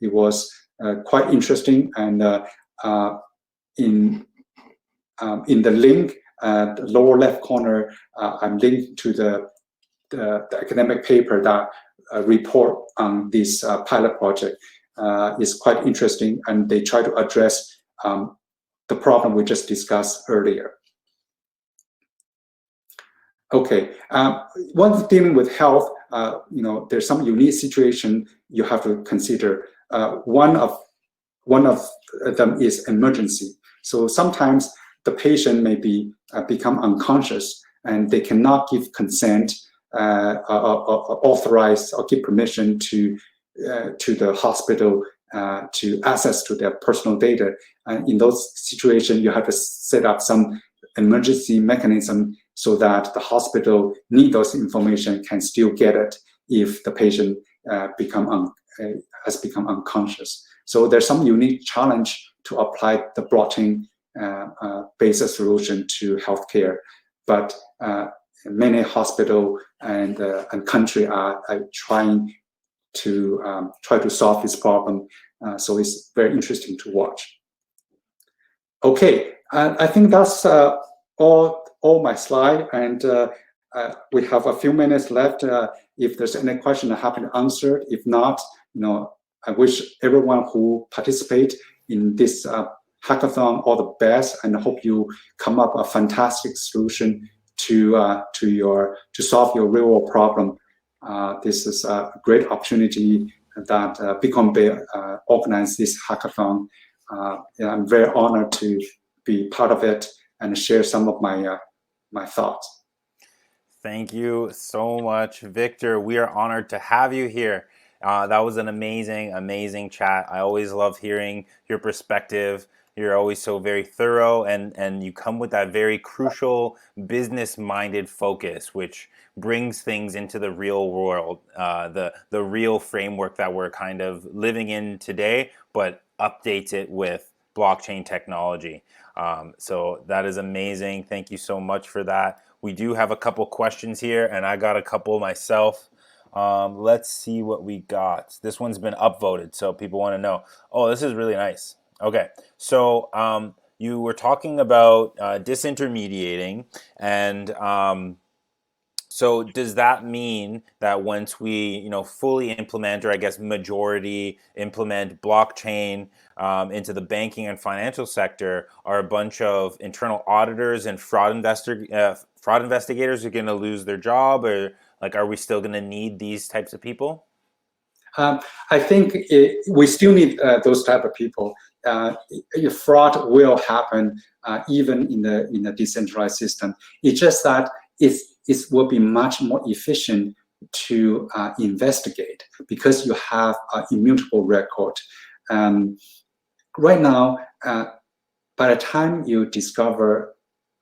It was quite interesting, and in the link, the lower left corner, I'm linked to the academic paper that report on this pilot project. Is quite interesting, and they try to address the problem we just discussed earlier. Okay, once dealing with health, there's some unique situation you have to consider. One of them is emergency. So sometimes the patient may become unconscious, and they cannot give consent, or authorize or give permission to the hospital to access to their personal data. And in those situations, you have to set up some emergency mechanism so that the hospital need those information can still get it if the patient has become unconscious. So there's some unique challenge to apply the blockchain based solution to healthcare, but many hospital and country are trying to solve this problem. So it's very interesting to watch. Okay, I think that's all my slide, and we have a few minutes left. If there's any question, I'm happy to answer. If not, I wish everyone who participate in this hackathon all the best, and I hope you come up a fantastic solution to solve your real world problem. This is a great opportunity that Bitcoin Bay organized this hackathon. I'm very honored to be part of it and share some of my thoughts. Thank you so much, Victor. We are honored to have you here. That was an amazing chat. I always love hearing your perspective. You're always so very thorough, and you come with that very crucial business-minded focus, which brings things into the real world, the real framework that we're kind of living in today, but updates it with blockchain technology. So that is amazing. Thank you so much for that. We do have a couple questions here, and I got a couple myself. Let's see what we got. This one's been upvoted, so people want to know. Oh, this is really nice. Okay, so you were talking about disintermediating, and so does that mean that once we, fully implement, or I guess majority implement blockchain into the banking and financial sector, are a bunch of internal auditors and fraud investigators are going to lose their job, or are we still going to need these types of people? I think we still need those type of people. Fraud will happen even in the decentralized system. It's just that it will be much more efficient to investigate because you have an immutable record. Right now, by the time you discover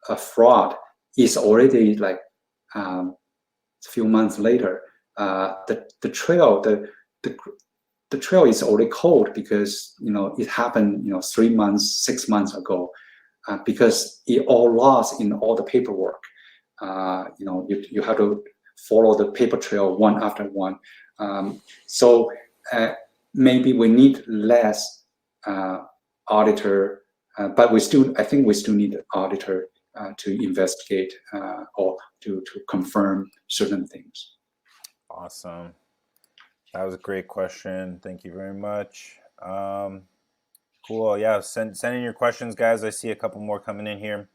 a fraud, it's already like a few months later. The trail is already cold because it happened 3 months, 6 months ago, because it all lost in all the paperwork. You have to follow the paper trail one after one. So maybe we need less auditor, but I think we still need an auditor to investigate or to confirm certain things. Awesome. That was a great question. Thank you very much. Cool. Yeah, send in your questions, guys. I see a couple more coming in here.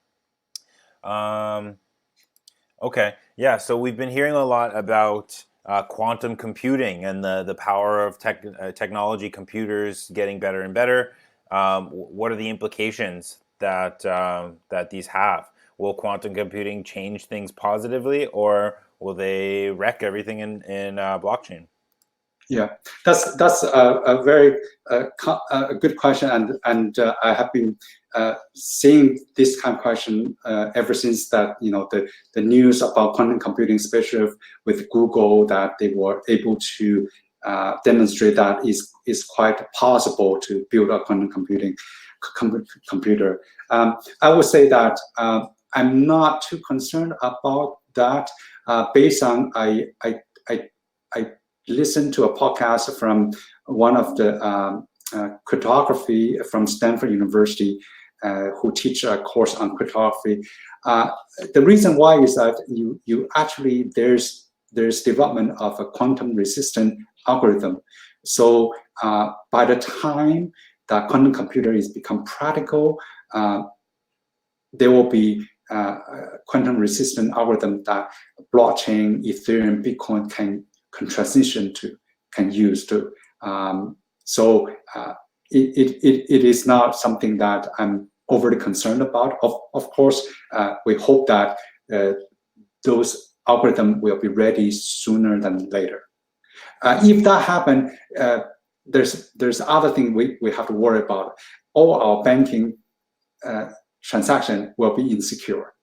Okay. Yeah, so we've been hearing a lot about quantum computing and the power of technology, computers getting better and better. What are the implications that these have? will quantum computing change things positively, or will they wreck everything in blockchain? Yeah, that's a very good question, and I have been seeing this kind of question ever since that the news about quantum computing, especially with Google, that they were able to demonstrate that is quite possible to build a quantum computing computer. I would say that I'm not too concerned about that. Based on I listened to a podcast from one of the cryptography from Stanford University, who teach a course on cryptography. The reason why is that you actually there's development of a quantum resistant algorithm. So by the time the quantum computer is become practical, there will be quantum resistant algorithm that blockchain, Ethereum, Bitcoin can transition to, can use to. So it is not something that I'm overly concerned about. Of course, we hope that those algorithms will be ready sooner than later. If that happens, there's other thing we have to worry about. All our banking transaction will be insecure.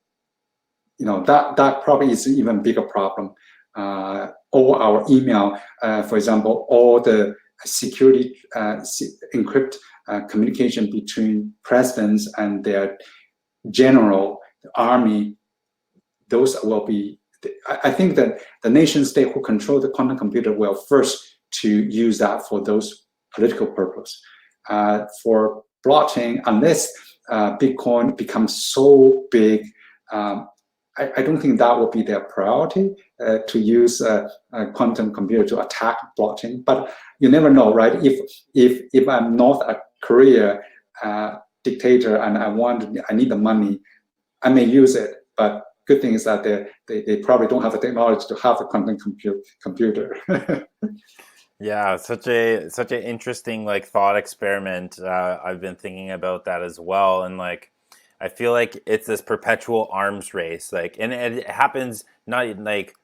That probably is an even bigger problem. All our email, for example, all the security encrypt communication between presidents and their general, the army, those will be. I think that the nation state who control the quantum computer will first to use that for those political purpose. For blockchain, unless Bitcoin becomes so big, I don't think that will be their priority to use a quantum computer to attack blockchain. But you never know, right? If I'm North Korea dictator and I need the money, I may use it. But good thing is that they probably don't have the technology to have a quantum computer. Yeah, such an interesting thought experiment. I've been thinking about that as well, and I feel like it's this perpetual arms race. And it happens not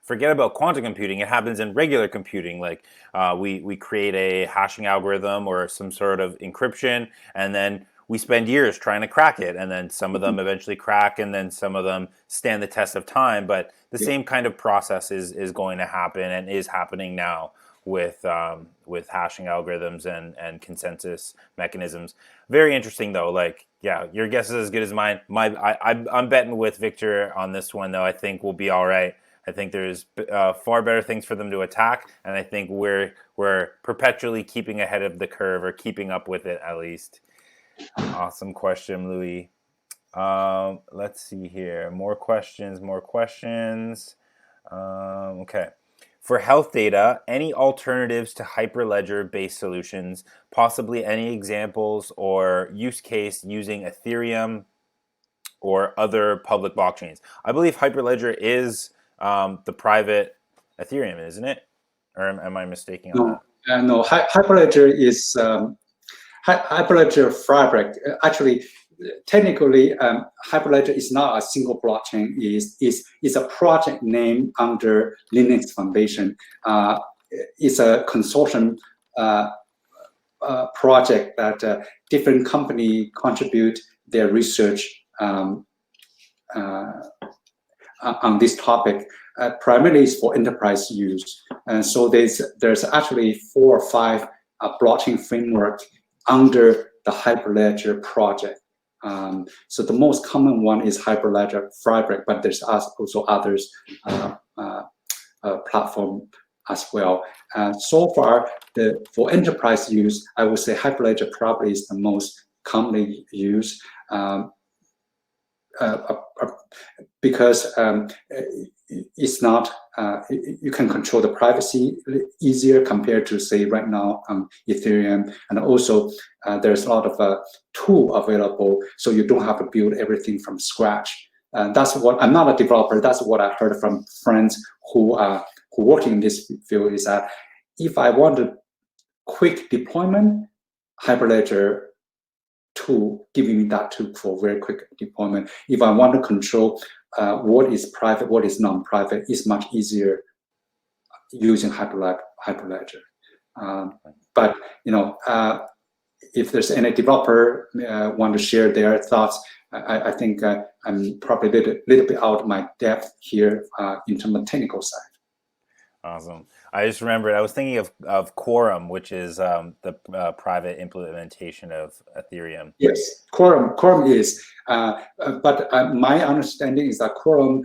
forget about quantum computing. It happens in regular computing. We create a hashing algorithm or some sort of encryption, and then we spend years trying to crack it, and then some of them eventually crack, and then some of them stand the test of time. But the same kind of process is going to happen and is happening now with hashing algorithms and consensus mechanisms. Very interesting though. Yeah, your guess is as good as mine. I'm betting with Victor on this one though. I think we'll be all right. I think there's far better things for them to attack, and I think we're perpetually keeping ahead of the curve, or keeping up with it at least. Awesome question, Louis. Let's see here. More questions. Okay. For health data, any alternatives to Hyperledger-based solutions? Possibly any examples or use case using Ethereum or other public blockchains? I believe Hyperledger is the private Ethereum, isn't it? Or am I mistaken on that? No. Hyperledger is Hyperledger Fabric. Actually, technically, Hyperledger is not a single blockchain. Is a project name under Linux Foundation. It's a consortium project that different company contribute their research on this topic. Primarily is for enterprise use, and so there's actually 4 or 5 blockchain framework under the Hyperledger project. So the most common one is Hyperledger Fabric, but there's also others platform as well. So far, for enterprise use, I would say Hyperledger probably is the most commonly used because it's not you can control the privacy easier compared to say right now on Ethereum, and also there's a lot of tool available, so you don't have to build everything from scratch. That's what I'm not a developer. That's what I heard from friends who work in this field, is that if I want a quick deployment, Hyperledger tool, giving me that tool for very quick deployment. If I want to control what is private, what is non-private, it's much easier using Hyperledger. But if there's any developer want to share their thoughts, I think I'm probably a little bit out of my depth here in terms of technical side. Awesome. I just remembered, I was thinking of Quorum, which is the private implementation of Ethereum. Yes, Quorum is, but my understanding is that Quorum,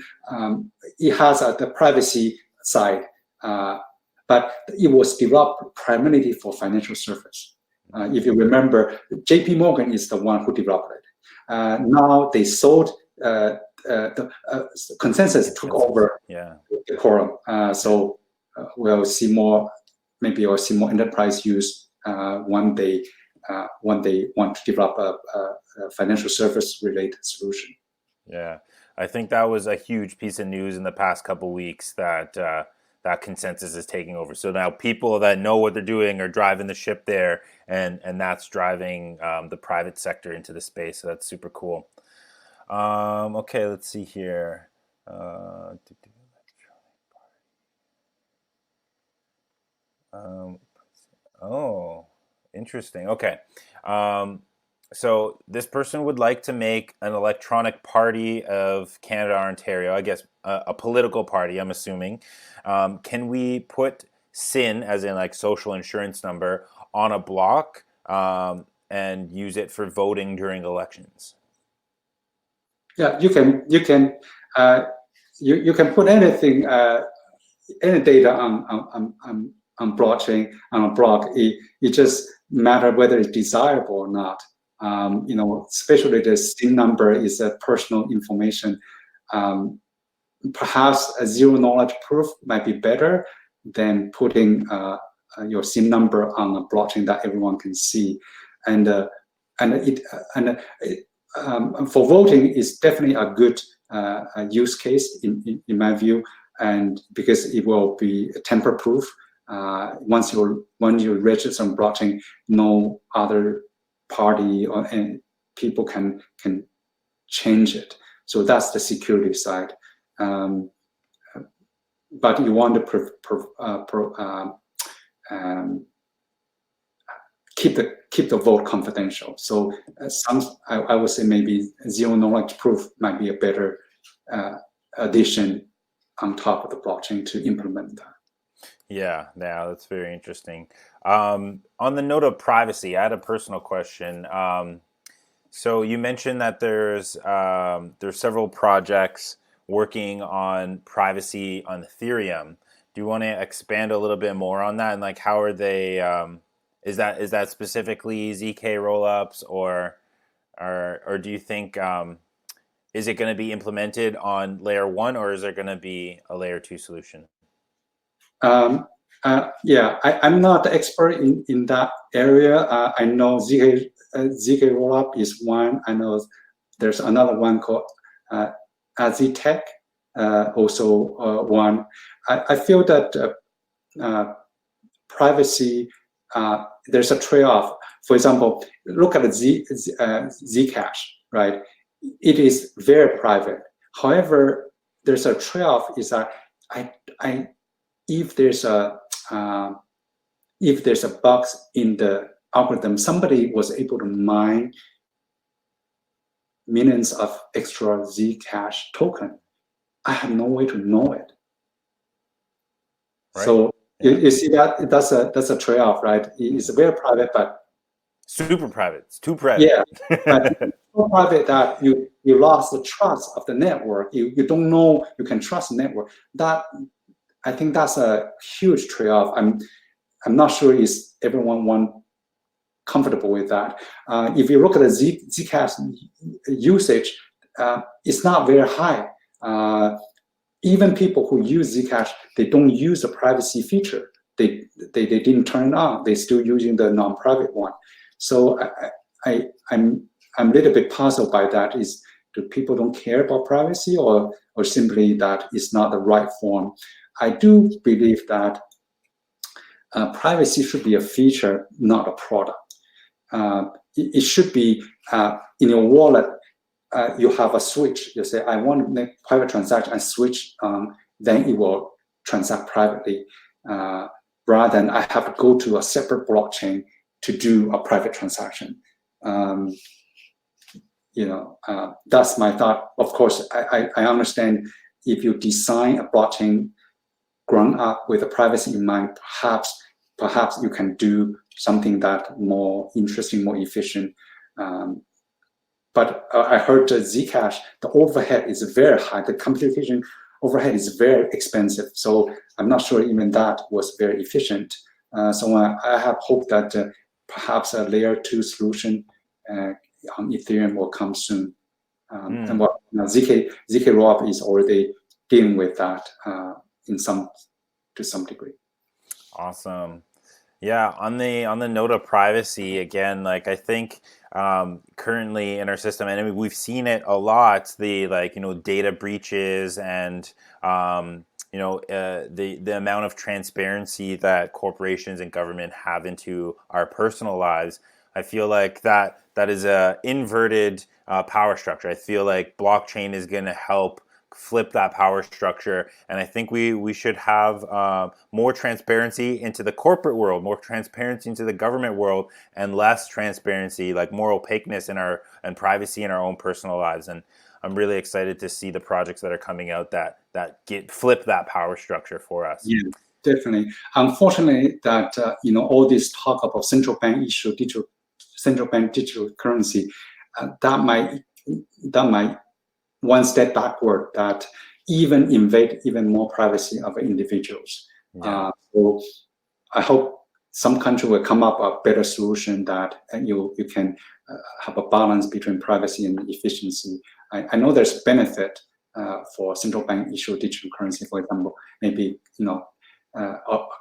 it has the privacy side, but it was developed primarily for financial service. If you remember, JP Morgan is the one who developed it. Now they sold, the Consensus took over the Quorum. So we'll see more, maybe we'll see more enterprise use when they want to develop a financial service related solution. Yeah, I think that was a huge piece of news in the past couple weeks that that Consensus is taking over. So now people that know what they're doing are driving the ship there, and that's driving the private sector into the space. So that's super cool. Okay, let's see here. Oh, interesting. Okay. So this person would like to make an electronic party of Canada or Ontario, I guess a political party, I'm assuming. Can we put SIN, as in like social insurance number, on a block and use it for voting during elections? Yeah, you can put anything, any data on blockchain, on a block. It just matter whether it's desirable or not. Especially the SIN number is a personal information. Perhaps a zero knowledge proof might be better than putting your SIN number on a blockchain that everyone can see. And for voting is definitely a good use case in my view, and because it will be tamper proof. Once you register on blockchain, no other party and people can change it. So that's the security side. But you want to keep the vote confidential. So I would say maybe zero knowledge proof might be a better addition on top of the blockchain to implement that. Yeah, that's very interesting. On the note of privacy, I had a personal question. So you mentioned that there's several projects working on privacy on Ethereum. Do you want to expand a little bit more on that, and like how are they? Is that specifically ZK rollups, or do you think is it going to be implemented on layer 1, or is there going to be a layer 2 solution? Yeah, I'm not the expert in that area. I know ZK rollup is one. I know there's another one called Aztec, also one. I feel that privacy, there's a trade-off. For example, look at Zcash, right? It is very private. However, there's a trade-off. Is that if there's a bug in the algorithm, somebody was able to mine millions of extra Zcash token, I have no way to know it. Right. So you see that's a trade-off, right? It's very private, but super private. It's too private. Yeah, but so private that you lost the trust of the network. You don't know you can trust the network. That, I think that's a huge trade-off. I'm not sure is everyone comfortable with that. If you look at the Zcash usage, it's not very high. Even people who use Zcash, they don't use the privacy feature. They didn't turn it on. They're still using the non-private one. So I'm a little bit puzzled by that. Is do people don't care about privacy, or simply that it's not the right form? I do believe that privacy should be a feature, not a product. it should be in your wallet. You have a switch. You say, I want to make private transaction and switch, then it will transact privately, rather than I have to go to a separate blockchain to do a private transaction. That's my thought. Of course, I understand if you design a blockchain grown up with a privacy in mind, perhaps you can do something that more interesting, more efficient. But I heard Zcash, the overhead is very high. The computation overhead is very expensive. So I'm not sure even that was very efficient. So I have hope that perhaps a layer 2 solution on Ethereum will come soon. And ZK Rollup is already dealing with that to some degree. Awesome. Yeah, on the note of privacy, again, like I think currently in our system, and I mean, we've seen it a lot, the data breaches and the amount of transparency that corporations and government have into our personal lives. I feel like that is a inverted power structure. I feel like blockchain is going to help flip that power structure, and I think we should have more transparency into the corporate world, more transparency into the government world, and less transparency, like more opaqueness and privacy in our own personal lives. And I'm really excited to see the projects that are coming out that flip that power structure for us. Yeah, definitely. Unfortunately, that all this talk about central bank digital currency, that might one step backward, that even invade even more privacy of individuals. Yeah. So I hope some country will come up with a better solution that you can have a balance between privacy and efficiency. I know there's benefit for central bank issued digital currency, for example, maybe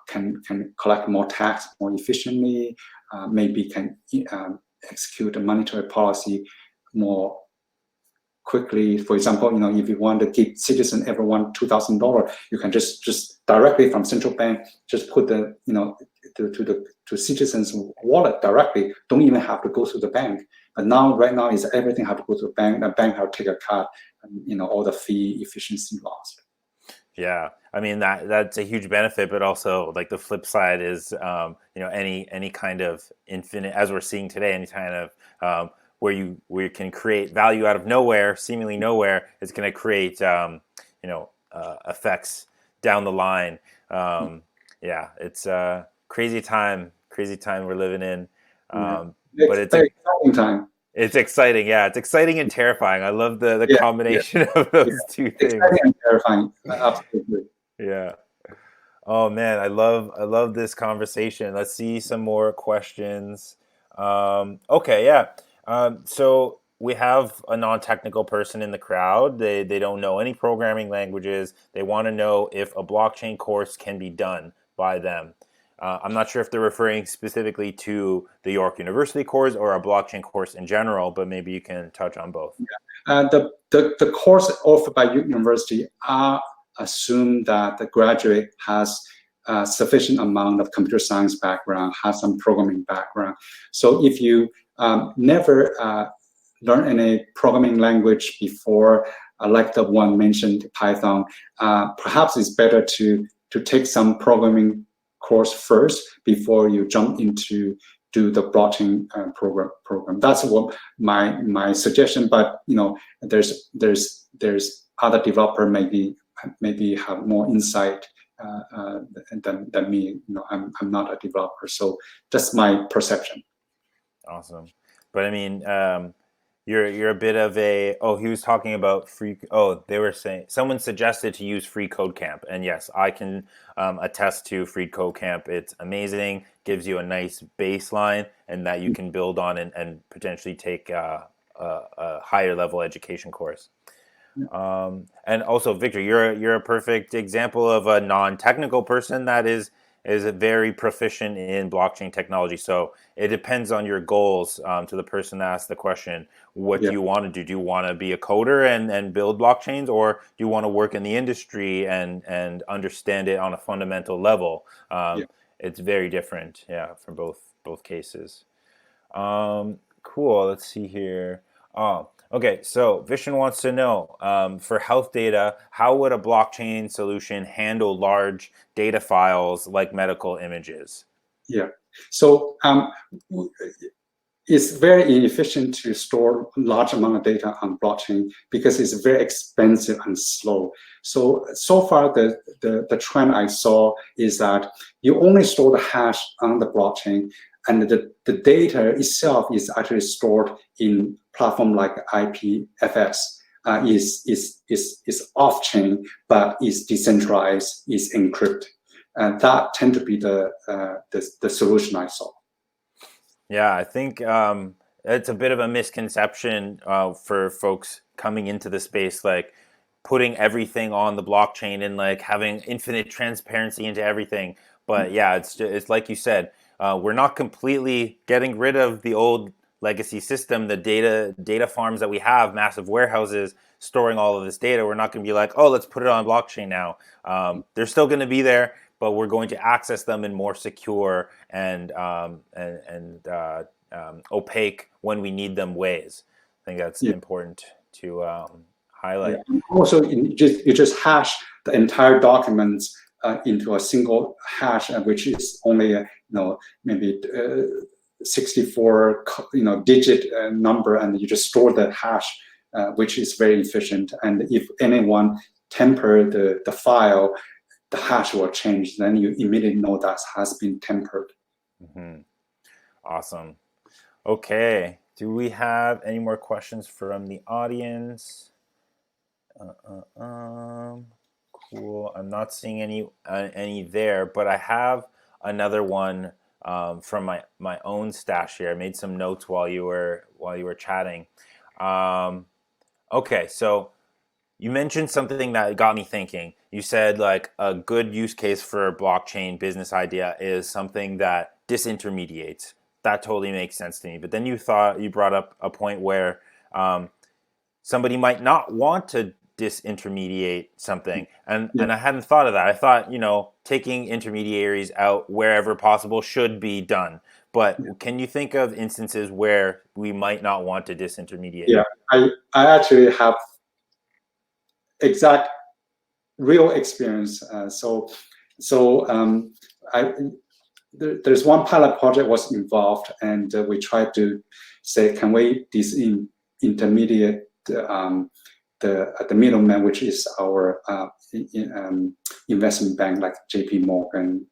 can collect more tax more efficiently, maybe can execute a monetary policy more quickly. For example, if you want to give citizen everyone $2,000, you can just directly from central bank just put the to citizens' wallet directly. Don't even have to go through the bank. But right now is everything have to go to the bank. The bank have to take a cut. All the fee efficiency lost. Yeah, I mean that's a huge benefit, but also like the flip side is any kind of infinite, as we're seeing today, any kind of where you can create value out of nowhere, seemingly nowhere, is going to create effects down the line. Yeah, it's a crazy time we're living in. But it's an exciting time. It's exciting, yeah. It's exciting and terrifying. I love the combination of those two things. Exciting and terrifying, absolutely. Yeah. Oh man, I love this conversation. Let's see some more questions. Okay, yeah. So we have a non-technical person in the crowd. They don't know any programming languages. They want to know if a blockchain course can be done by them. I'm not sure if they're referring specifically to the York University course or a blockchain course in general, but maybe you can touch on both. Yeah. The course offered by York University assume that the graduate has a sufficient amount of computer science background, has some programming background. So if you never learn any programming language before, like the one mentioned, Python, perhaps it's better to take some programming course first before you jump into do the blockchain program. That's what my suggestion. But there's other developer maybe have more insight than me. I'm not a developer, so that's my perception. Awesome. But I mean, you're a bit of a, he was talking about free, they were saying, someone suggested to use Free Code Camp. And yes, I can attest to Free Code Camp. It's amazing, gives you a nice baseline and that you can build on and potentially take a higher level education course. And also, Victor, you're a perfect example of a non-technical person that is very proficient in blockchain technology. So it depends on your goals. To the person that asked the question, what do you want to do? Do you want to be a coder and build blockchains, or do you want to work in the industry and understand it on a fundamental level? It's very different, for both cases. Cool. Let's see here. Oh, okay. So Vishen wants to know, for health data, how would a blockchain solution handle large data files like medical images? Yeah. So it's very inefficient to store large amount of data on blockchain because it's very expensive and slow. So far, the trend I saw is that you only store the hash on the blockchain, and the data itself is actually stored in platform like IPFS. Is off chain, but is decentralized, is encrypted, and that tend to be the solution I saw. Yeah, I think it's a bit of a misconception for folks coming into the space, like putting everything on the blockchain and like having infinite transparency into everything. But yeah, it's like you said, we're not completely getting rid of the old legacy system, the data farms that we have, massive warehouses storing all of this data. We're not going to be like, oh, let's put it on blockchain now. They're still going to be there, but we're going to access them in more secure and opaque when we need them ways. I think that's important to highlight. Yeah. Also, you just hash the entire documents into a single hash, which is only maybe 64 digit number, and you just store the hash, which is very efficient. And if anyone temper the file, the hash will change. Then you immediately know that has been tempered. Mm-hmm. Awesome. Okay. Do we have any more questions from the audience? Cool. I'm not seeing any there, but I have another one from my own stash here. I made some notes while you were chatting. Okay, so you mentioned something that got me thinking. You said like a good use case for a blockchain business idea is something that disintermediates. That totally makes sense to me. But then you brought up a point where somebody might not want to disintermediate something, and I hadn't thought of that. I thought taking intermediaries out wherever possible should be done. But can you think of instances where we might not want to disintermediate? Yeah, I actually have exact real experience. There's one pilot project was involved, and we tried to say, can we disintermediate the middleman, which is our investment bank like JP Morgan,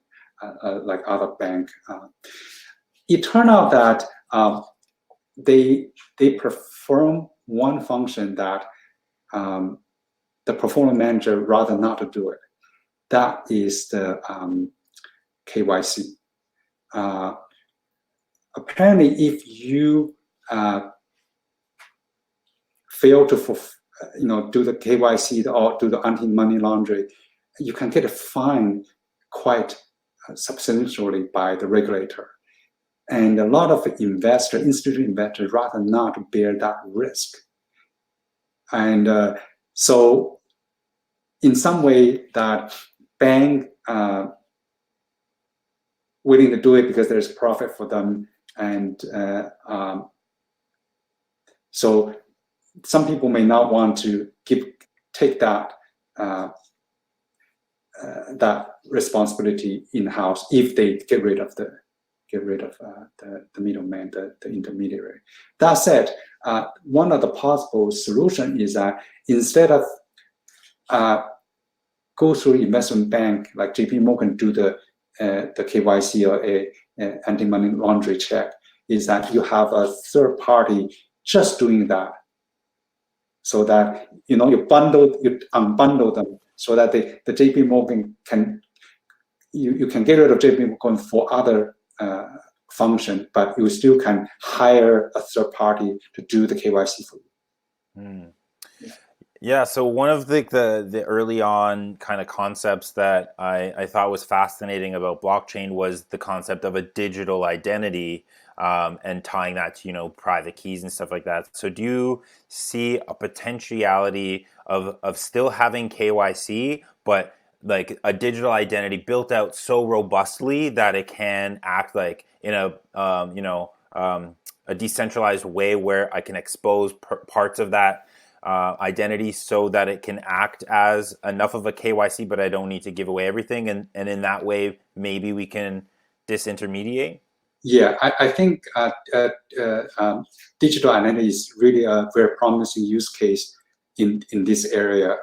like other bank. It turned out that they perform one function that the portfolio manager rather not to do it. That is the KYC. Apparently, if you fail to do the KYC or do the anti-money laundering, you can get a fine quite substantially by the regulator. And a lot of institutional investors rather not bear that risk. And so in some way that bank willing to do it because there's profit for them. And so some people may not want to take that that responsibility in-house if they get rid of the middleman, the intermediary. That said, one of the possible solution is that instead of go through investment bank like JP Morgan do the KYC or a anti-money laundering check, is that you have a third party just doing that, so that you unbundle them, so that the JP Morgan you can get rid of JP Morgan for other function, but you still can hire a third party to do the KYC for you. Yeah, so one of the early on kind of concepts that I thought was fascinating about blockchain was the concept of a digital identity, and tying that to private keys and stuff like that. So do you see a potentiality of still having KYC, but like a digital identity built out so robustly that it can act like in a a decentralized way where I can expose parts of that identity so that it can act as enough of a KYC, but I don't need to give away everything. And in that way, maybe we can disintermediate? Yeah, I think digital identity is really a very promising use case in this area,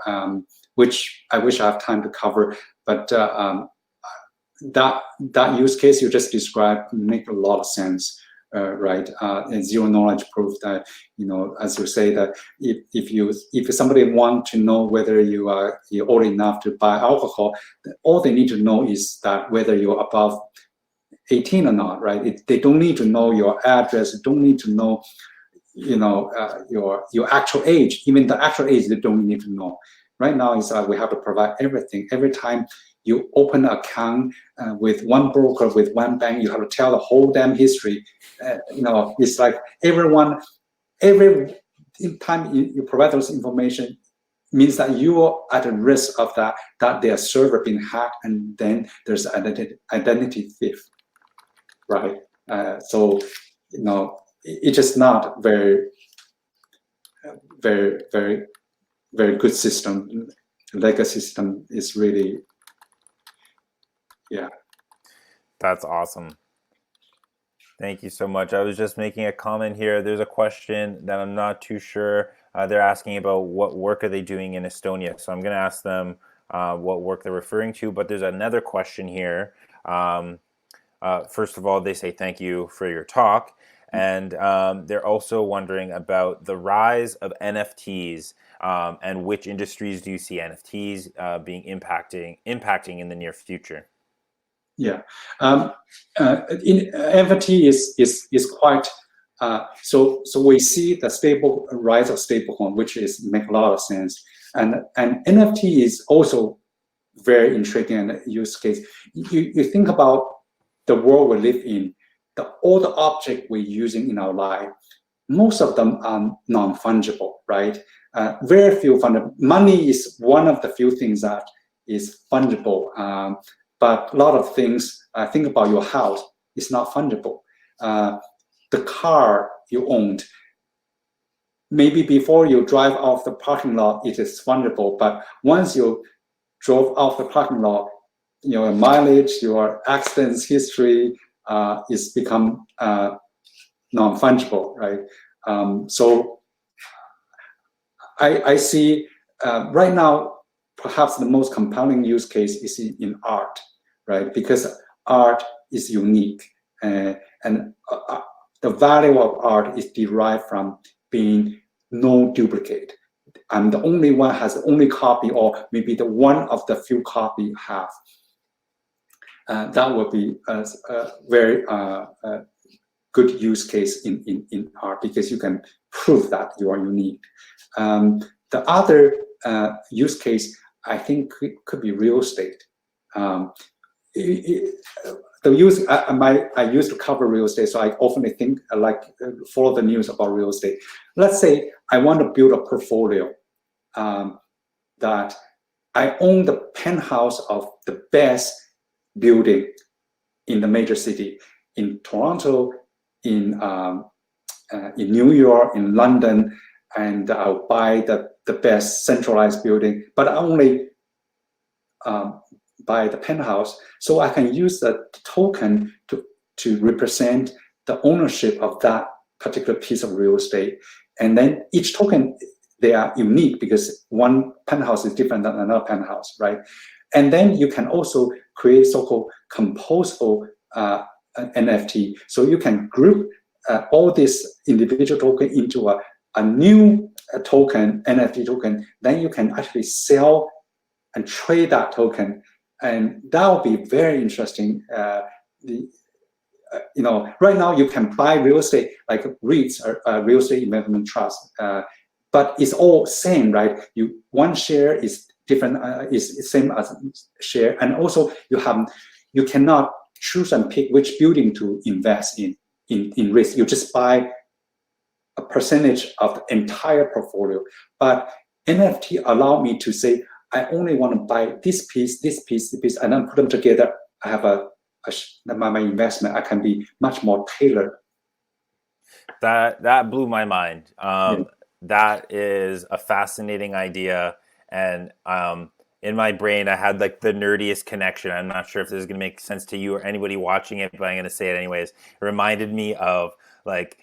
which I wish I have time to cover. But that use case you just described make a lot of sense, right? And zero knowledge proof that, as you say, that if somebody want to know whether you're old enough to buy alcohol, all they need to know is that whether you're above 18 or not, right? They don't need to know your address. They don't need to know, your actual age. Even the actual age, they don't need to know. Right now, is we have to provide everything. Every time you open an account with one broker, with one bank, you have to tell the whole damn history. It's like every time you provide those information, means that you are at a risk of that their server being hacked, and then there's identity theft. Right, so it's just not very good system. Legacy system is really, yeah. That's awesome. Thank you so much. I was just making a comment here. There's a question that I'm not too sure. They're asking about what work are they doing in Estonia. So I'm going to ask them what work they're referring to. But there's another question here. First of all, they say thank you for your talk. And they're also wondering about the rise of NFTs and which industries do you see NFTs being impacting in the near future? Yeah, NFT is quite so we see the rise of stablecoin, which make a lot of sense, and NFT is also very intriguing use case. You think about the world we live in, all the objects we're using in our life, most of them are non-fungible, right? Very few fungible. Money is one of the few things that is fungible, but a lot of things, think about your house, it's not fungible. The car you owned, maybe before you drive off the parking lot, it is fungible, but once you drove off the parking lot, your mileage, your accidents history is become non-fungible, right? So I see right now, perhaps the most compelling use case is in art, right? Because art is unique, and the value of art is derived from being no duplicate. I'm the only one has the only copy, or maybe the one of the few copy have. That would be a very good use case in art, because you can prove that you are unique. The other use case, I think, could be real estate. I used to cover real estate, so I often think follow the news about real estate. Let's say I want to build a portfolio that I own the penthouse of the best building in the major city, in Toronto, in New York, in London, and I'll buy the best centralized building, but I only buy the penthouse, so I can use the token to represent the ownership of that particular piece of real estate. And then each token, they are unique because one penthouse is different than another penthouse, right? And then you can also create so-called composable NFT. So you can group all this individual token into a new token, NFT token. Then you can actually sell and trade that token. And that will be very interesting. Right now you can buy real estate like REITs, or real estate investment trust, but it's all same, right? One share is different, is same as share, and also you cannot choose and pick which building to invest in risk. You just buy a percentage of the entire portfolio. But NFT allow me to say I only want to buy this piece, this piece, this piece, and then put them together. I have my investment. I can be much more tailored. That blew my mind. Yeah. That is a fascinating idea, and in my brain, I had like the nerdiest connection. I'm not sure if this is going to make sense to you or anybody watching it, but I'm going to say it anyways. It reminded me of like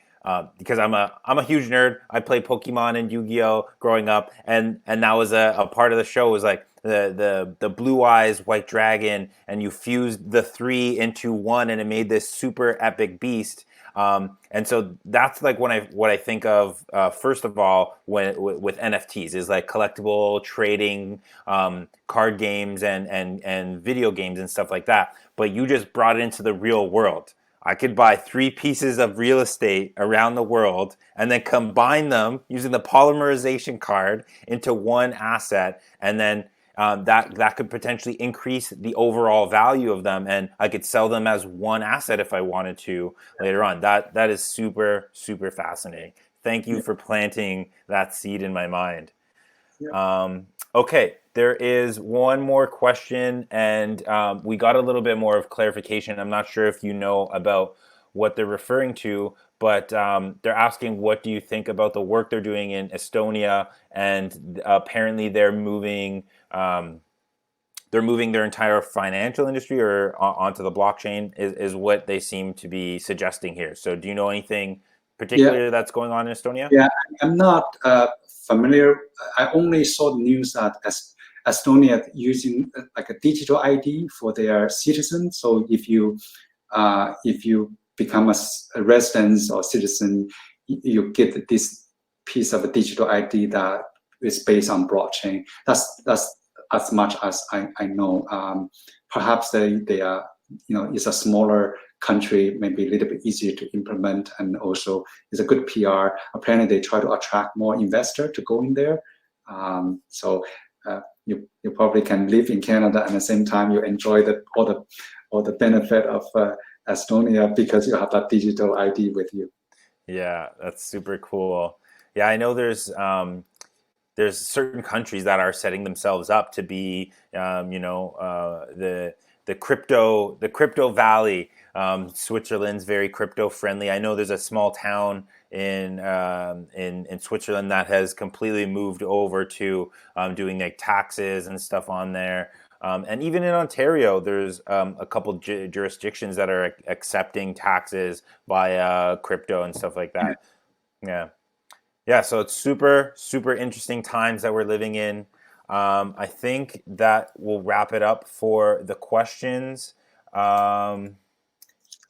because I'm a huge nerd. I played Pokemon and Yu-Gi-Oh growing up, and that was a part of the show was like the blue eyes white dragon, and you fused the three into one, and it made this super epic beast. And so that's like what I think of first of all when with NFTs is like collectible trading, card games and video games and stuff like that. But you just brought it into the real world. I could buy 3 pieces of real estate around the world and then combine them using the polymerization card into one asset, and then that could potentially increase the overall value of them, and I could sell them as one asset if I wanted to later on. That is super fascinating. Thank you for planting that seed in my mind. Okay, there is one more question, and we got a little bit more of clarification. I'm not sure if you know about what they're referring to, but they're asking, what do you think about the work they're doing in Estonia? And apparently they're moving their entire financial industry or onto the blockchain is what they seem to be suggesting here. So do you know anything particularly that's going on in Estonia? Yeah, I'm not familiar. I only saw the news that Estonia using like a digital ID for their citizens. So if you become a resident or citizen, you get this piece of a digital ID that is based on blockchain. That's as much as I know. Perhaps they are, it's a smaller country, maybe a little bit easier to implement, and also it's a good PR. Apparently, they try to attract more investors to go in there. So you probably can live in Canada and at the same time you enjoy all the benefit of Estonia because you have that digital ID with you. Yeah, that's super cool. Yeah, I know there's certain countries that are setting themselves up to be, the crypto valley. Switzerland's very crypto friendly. I know there's a small town in Switzerland that has completely moved over to doing like taxes and stuff on there. And even in Ontario, there's a couple jurisdictions that are accepting taxes via crypto and stuff like that. Yeah. Yeah, so it's super interesting times that we're living in. I think that will wrap it up for the questions.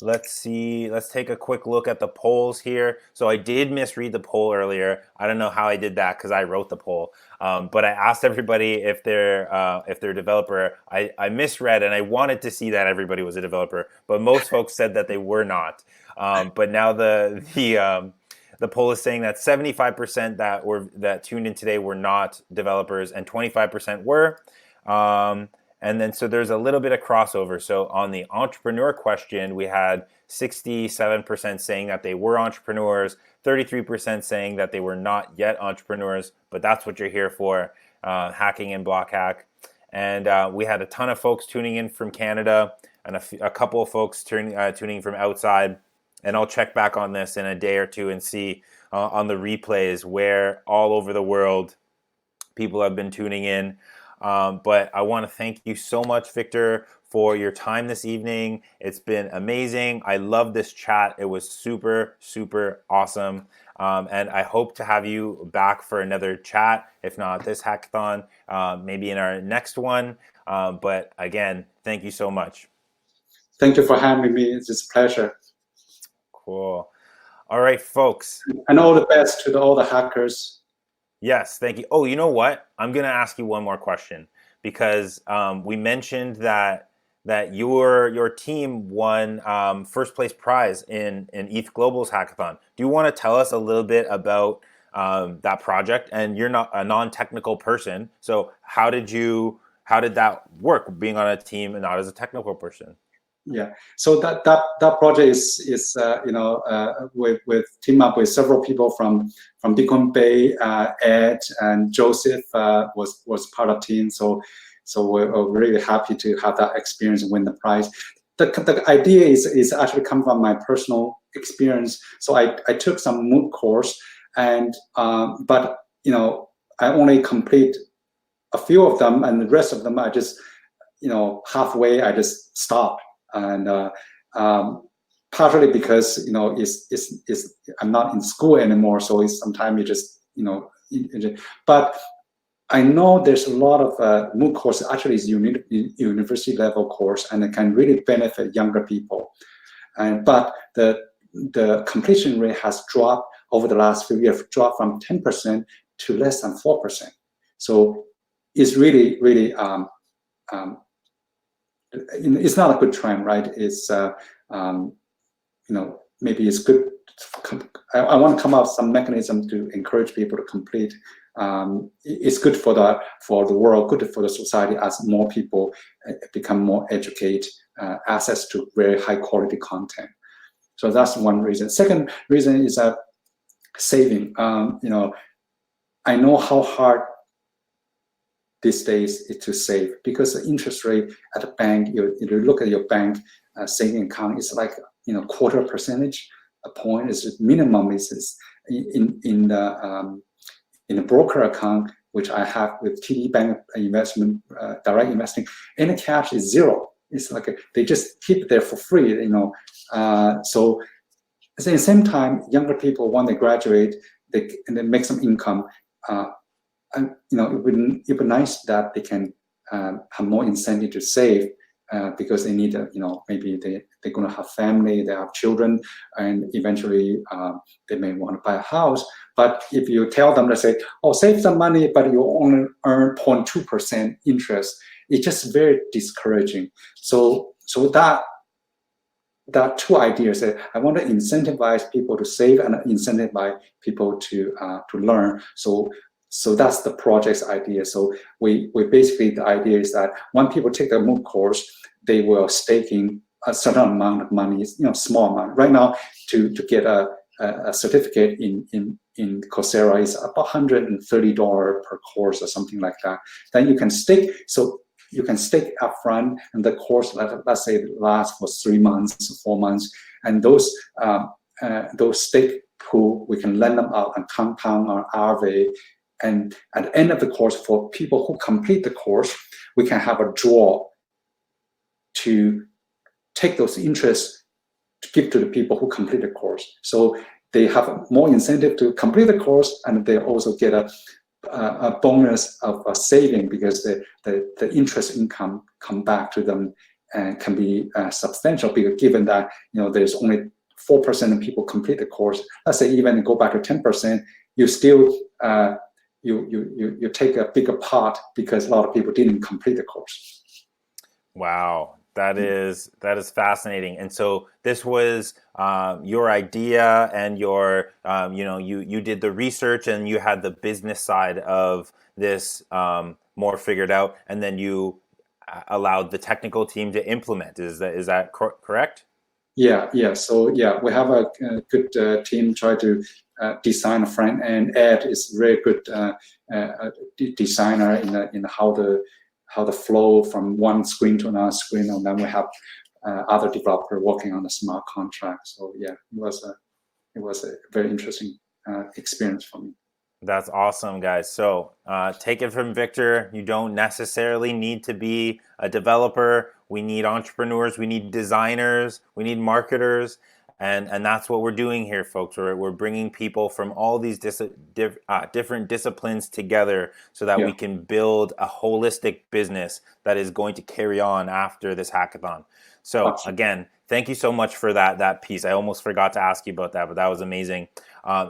Let's see. Let's take a quick look at the polls here. So I did misread the poll earlier. I don't know how I did that because I wrote the poll. But I asked everybody if they're a developer. I misread, and I wanted to see that everybody was a developer, but most folks said that they were not. But now the poll is saying that 75% that tuned in today were not developers, and 25% were. And then so there's a little bit of crossover. So on the entrepreneur question, we had 67% saying that they were entrepreneurs, 33% saying that they were not yet entrepreneurs, but that's what you're here for, hacking and block hack. And we had a ton of folks tuning in from Canada and a couple of folks tuning in from outside. And I'll check back on this in a day or two and see on the replays where all over the world people have been tuning in. But I want to thank you so much, Victor, for your time this evening. It's been amazing. I love this chat. It was super awesome. And I hope to have you back for another chat, if not this hackathon, maybe in our next one. But again, thank you so much. Thank you for having me. It's a pleasure. Cool. All right, folks. And all the best to all the hackers. Yes, thank you. Oh, you know what? I'm going to ask you one more question because we mentioned that your team won first place prize in ETH Global's hackathon. Do you want to tell us a little bit about that project? And you're not a non-technical person, so how did that work, being on a team and not as a technical person? Yeah, so that project is with team up with several people from Bitcoin Bay. Ed and Joseph was part of team. So we're really happy to have that experience and win the prize. the idea is actually come from my personal experience. So I took some MOOC course, and but I only complete a few of them, and the rest of them I just halfway I just stopped. And partly because it's I'm not in school anymore, so it's sometimes you just but I know there's a lot of MOOC courses actually is university level course, and it can really benefit younger people. But the completion rate has dropped over the last few years, dropped from 10% to less than 4%. So it's really it's not a good trend, right? It's maybe it's good. I want to come up with some mechanism to encourage people to complete. It's good for the world, good for the society as more people become more educated, access to very high quality content. So that's one reason. Second reason is that saving. I know how hard these days is to save, because the interest rate at the bank, you look at your bank saving account, it's like quarter percentage a point is minimum. Is in the broker account, which I have with TD Bank investment, direct investing, any cash is zero. It's like they just keep it there for free, so at the same time, younger people, when they graduate, they make some income. And it would be nice that they can have more incentive to save, because they need maybe they're going to have family, they have children, and eventually they may want to buy a house. But if you tell them to say, oh, save some money, but you only earn 0.2% interest, it's just very discouraging. So that two ideas, that I want to incentivize people to save and incentivize people to learn. So that's the project's idea. So we basically, the idea is that when people take the MOOC course, they will stake in a certain amount of money, small amount. Right now, to get a certificate in Coursera is about $130 per course or something like that. Then you can stake. So you can stake upfront, and the course, let's say, lasts for 3 months, 4 months, and those stake pool, we can lend them out and compound our RV. And at the end of the course, for people who complete the course, we can have a draw to take those interests to give to the people who complete the course. So they have more incentive to complete the course, and they also get a bonus of saving, because the interest income come back to them and can be substantial, because given that there's only 4% of people complete the course. Let's say even go back to 10%, you still you take a bigger part, because a lot of people didn't complete the course. Wow, that is fascinating. And so this was your idea, and your you did the research, and you had the business side of this more figured out, and then you allowed the technical team to implement. Is that correct? Yeah. So we have a good team try to design a front end. Ed is very good designer in how the flow from one screen to another screen, and then we have other developer working on the smart contract. So yeah, it was a very interesting experience for me. That's awesome, guys. So take it from Victor. You don't necessarily need to be a developer. We need entrepreneurs. We need designers. We need marketers. And that's what we're doing here, folks. We're bringing people from all these different disciplines together, so that we can build a holistic business that is going to carry on after this hackathon. So again, thank you so much for that piece. I almost forgot to ask you about that, but that was amazing.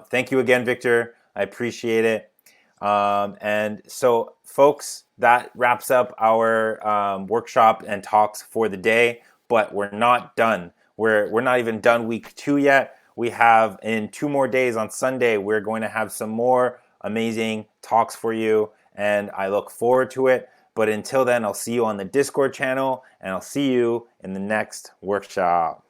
Thank you again, Victor. I appreciate it. And so, folks, that wraps up our workshop and talks for the day. But we're not done. We're not even done week 2 yet. We have, in 2 more days, on Sunday, we're going to have some more amazing talks for you, and I look forward to it. But until then, I'll see you on the Discord channel, and I'll see you in the next workshop.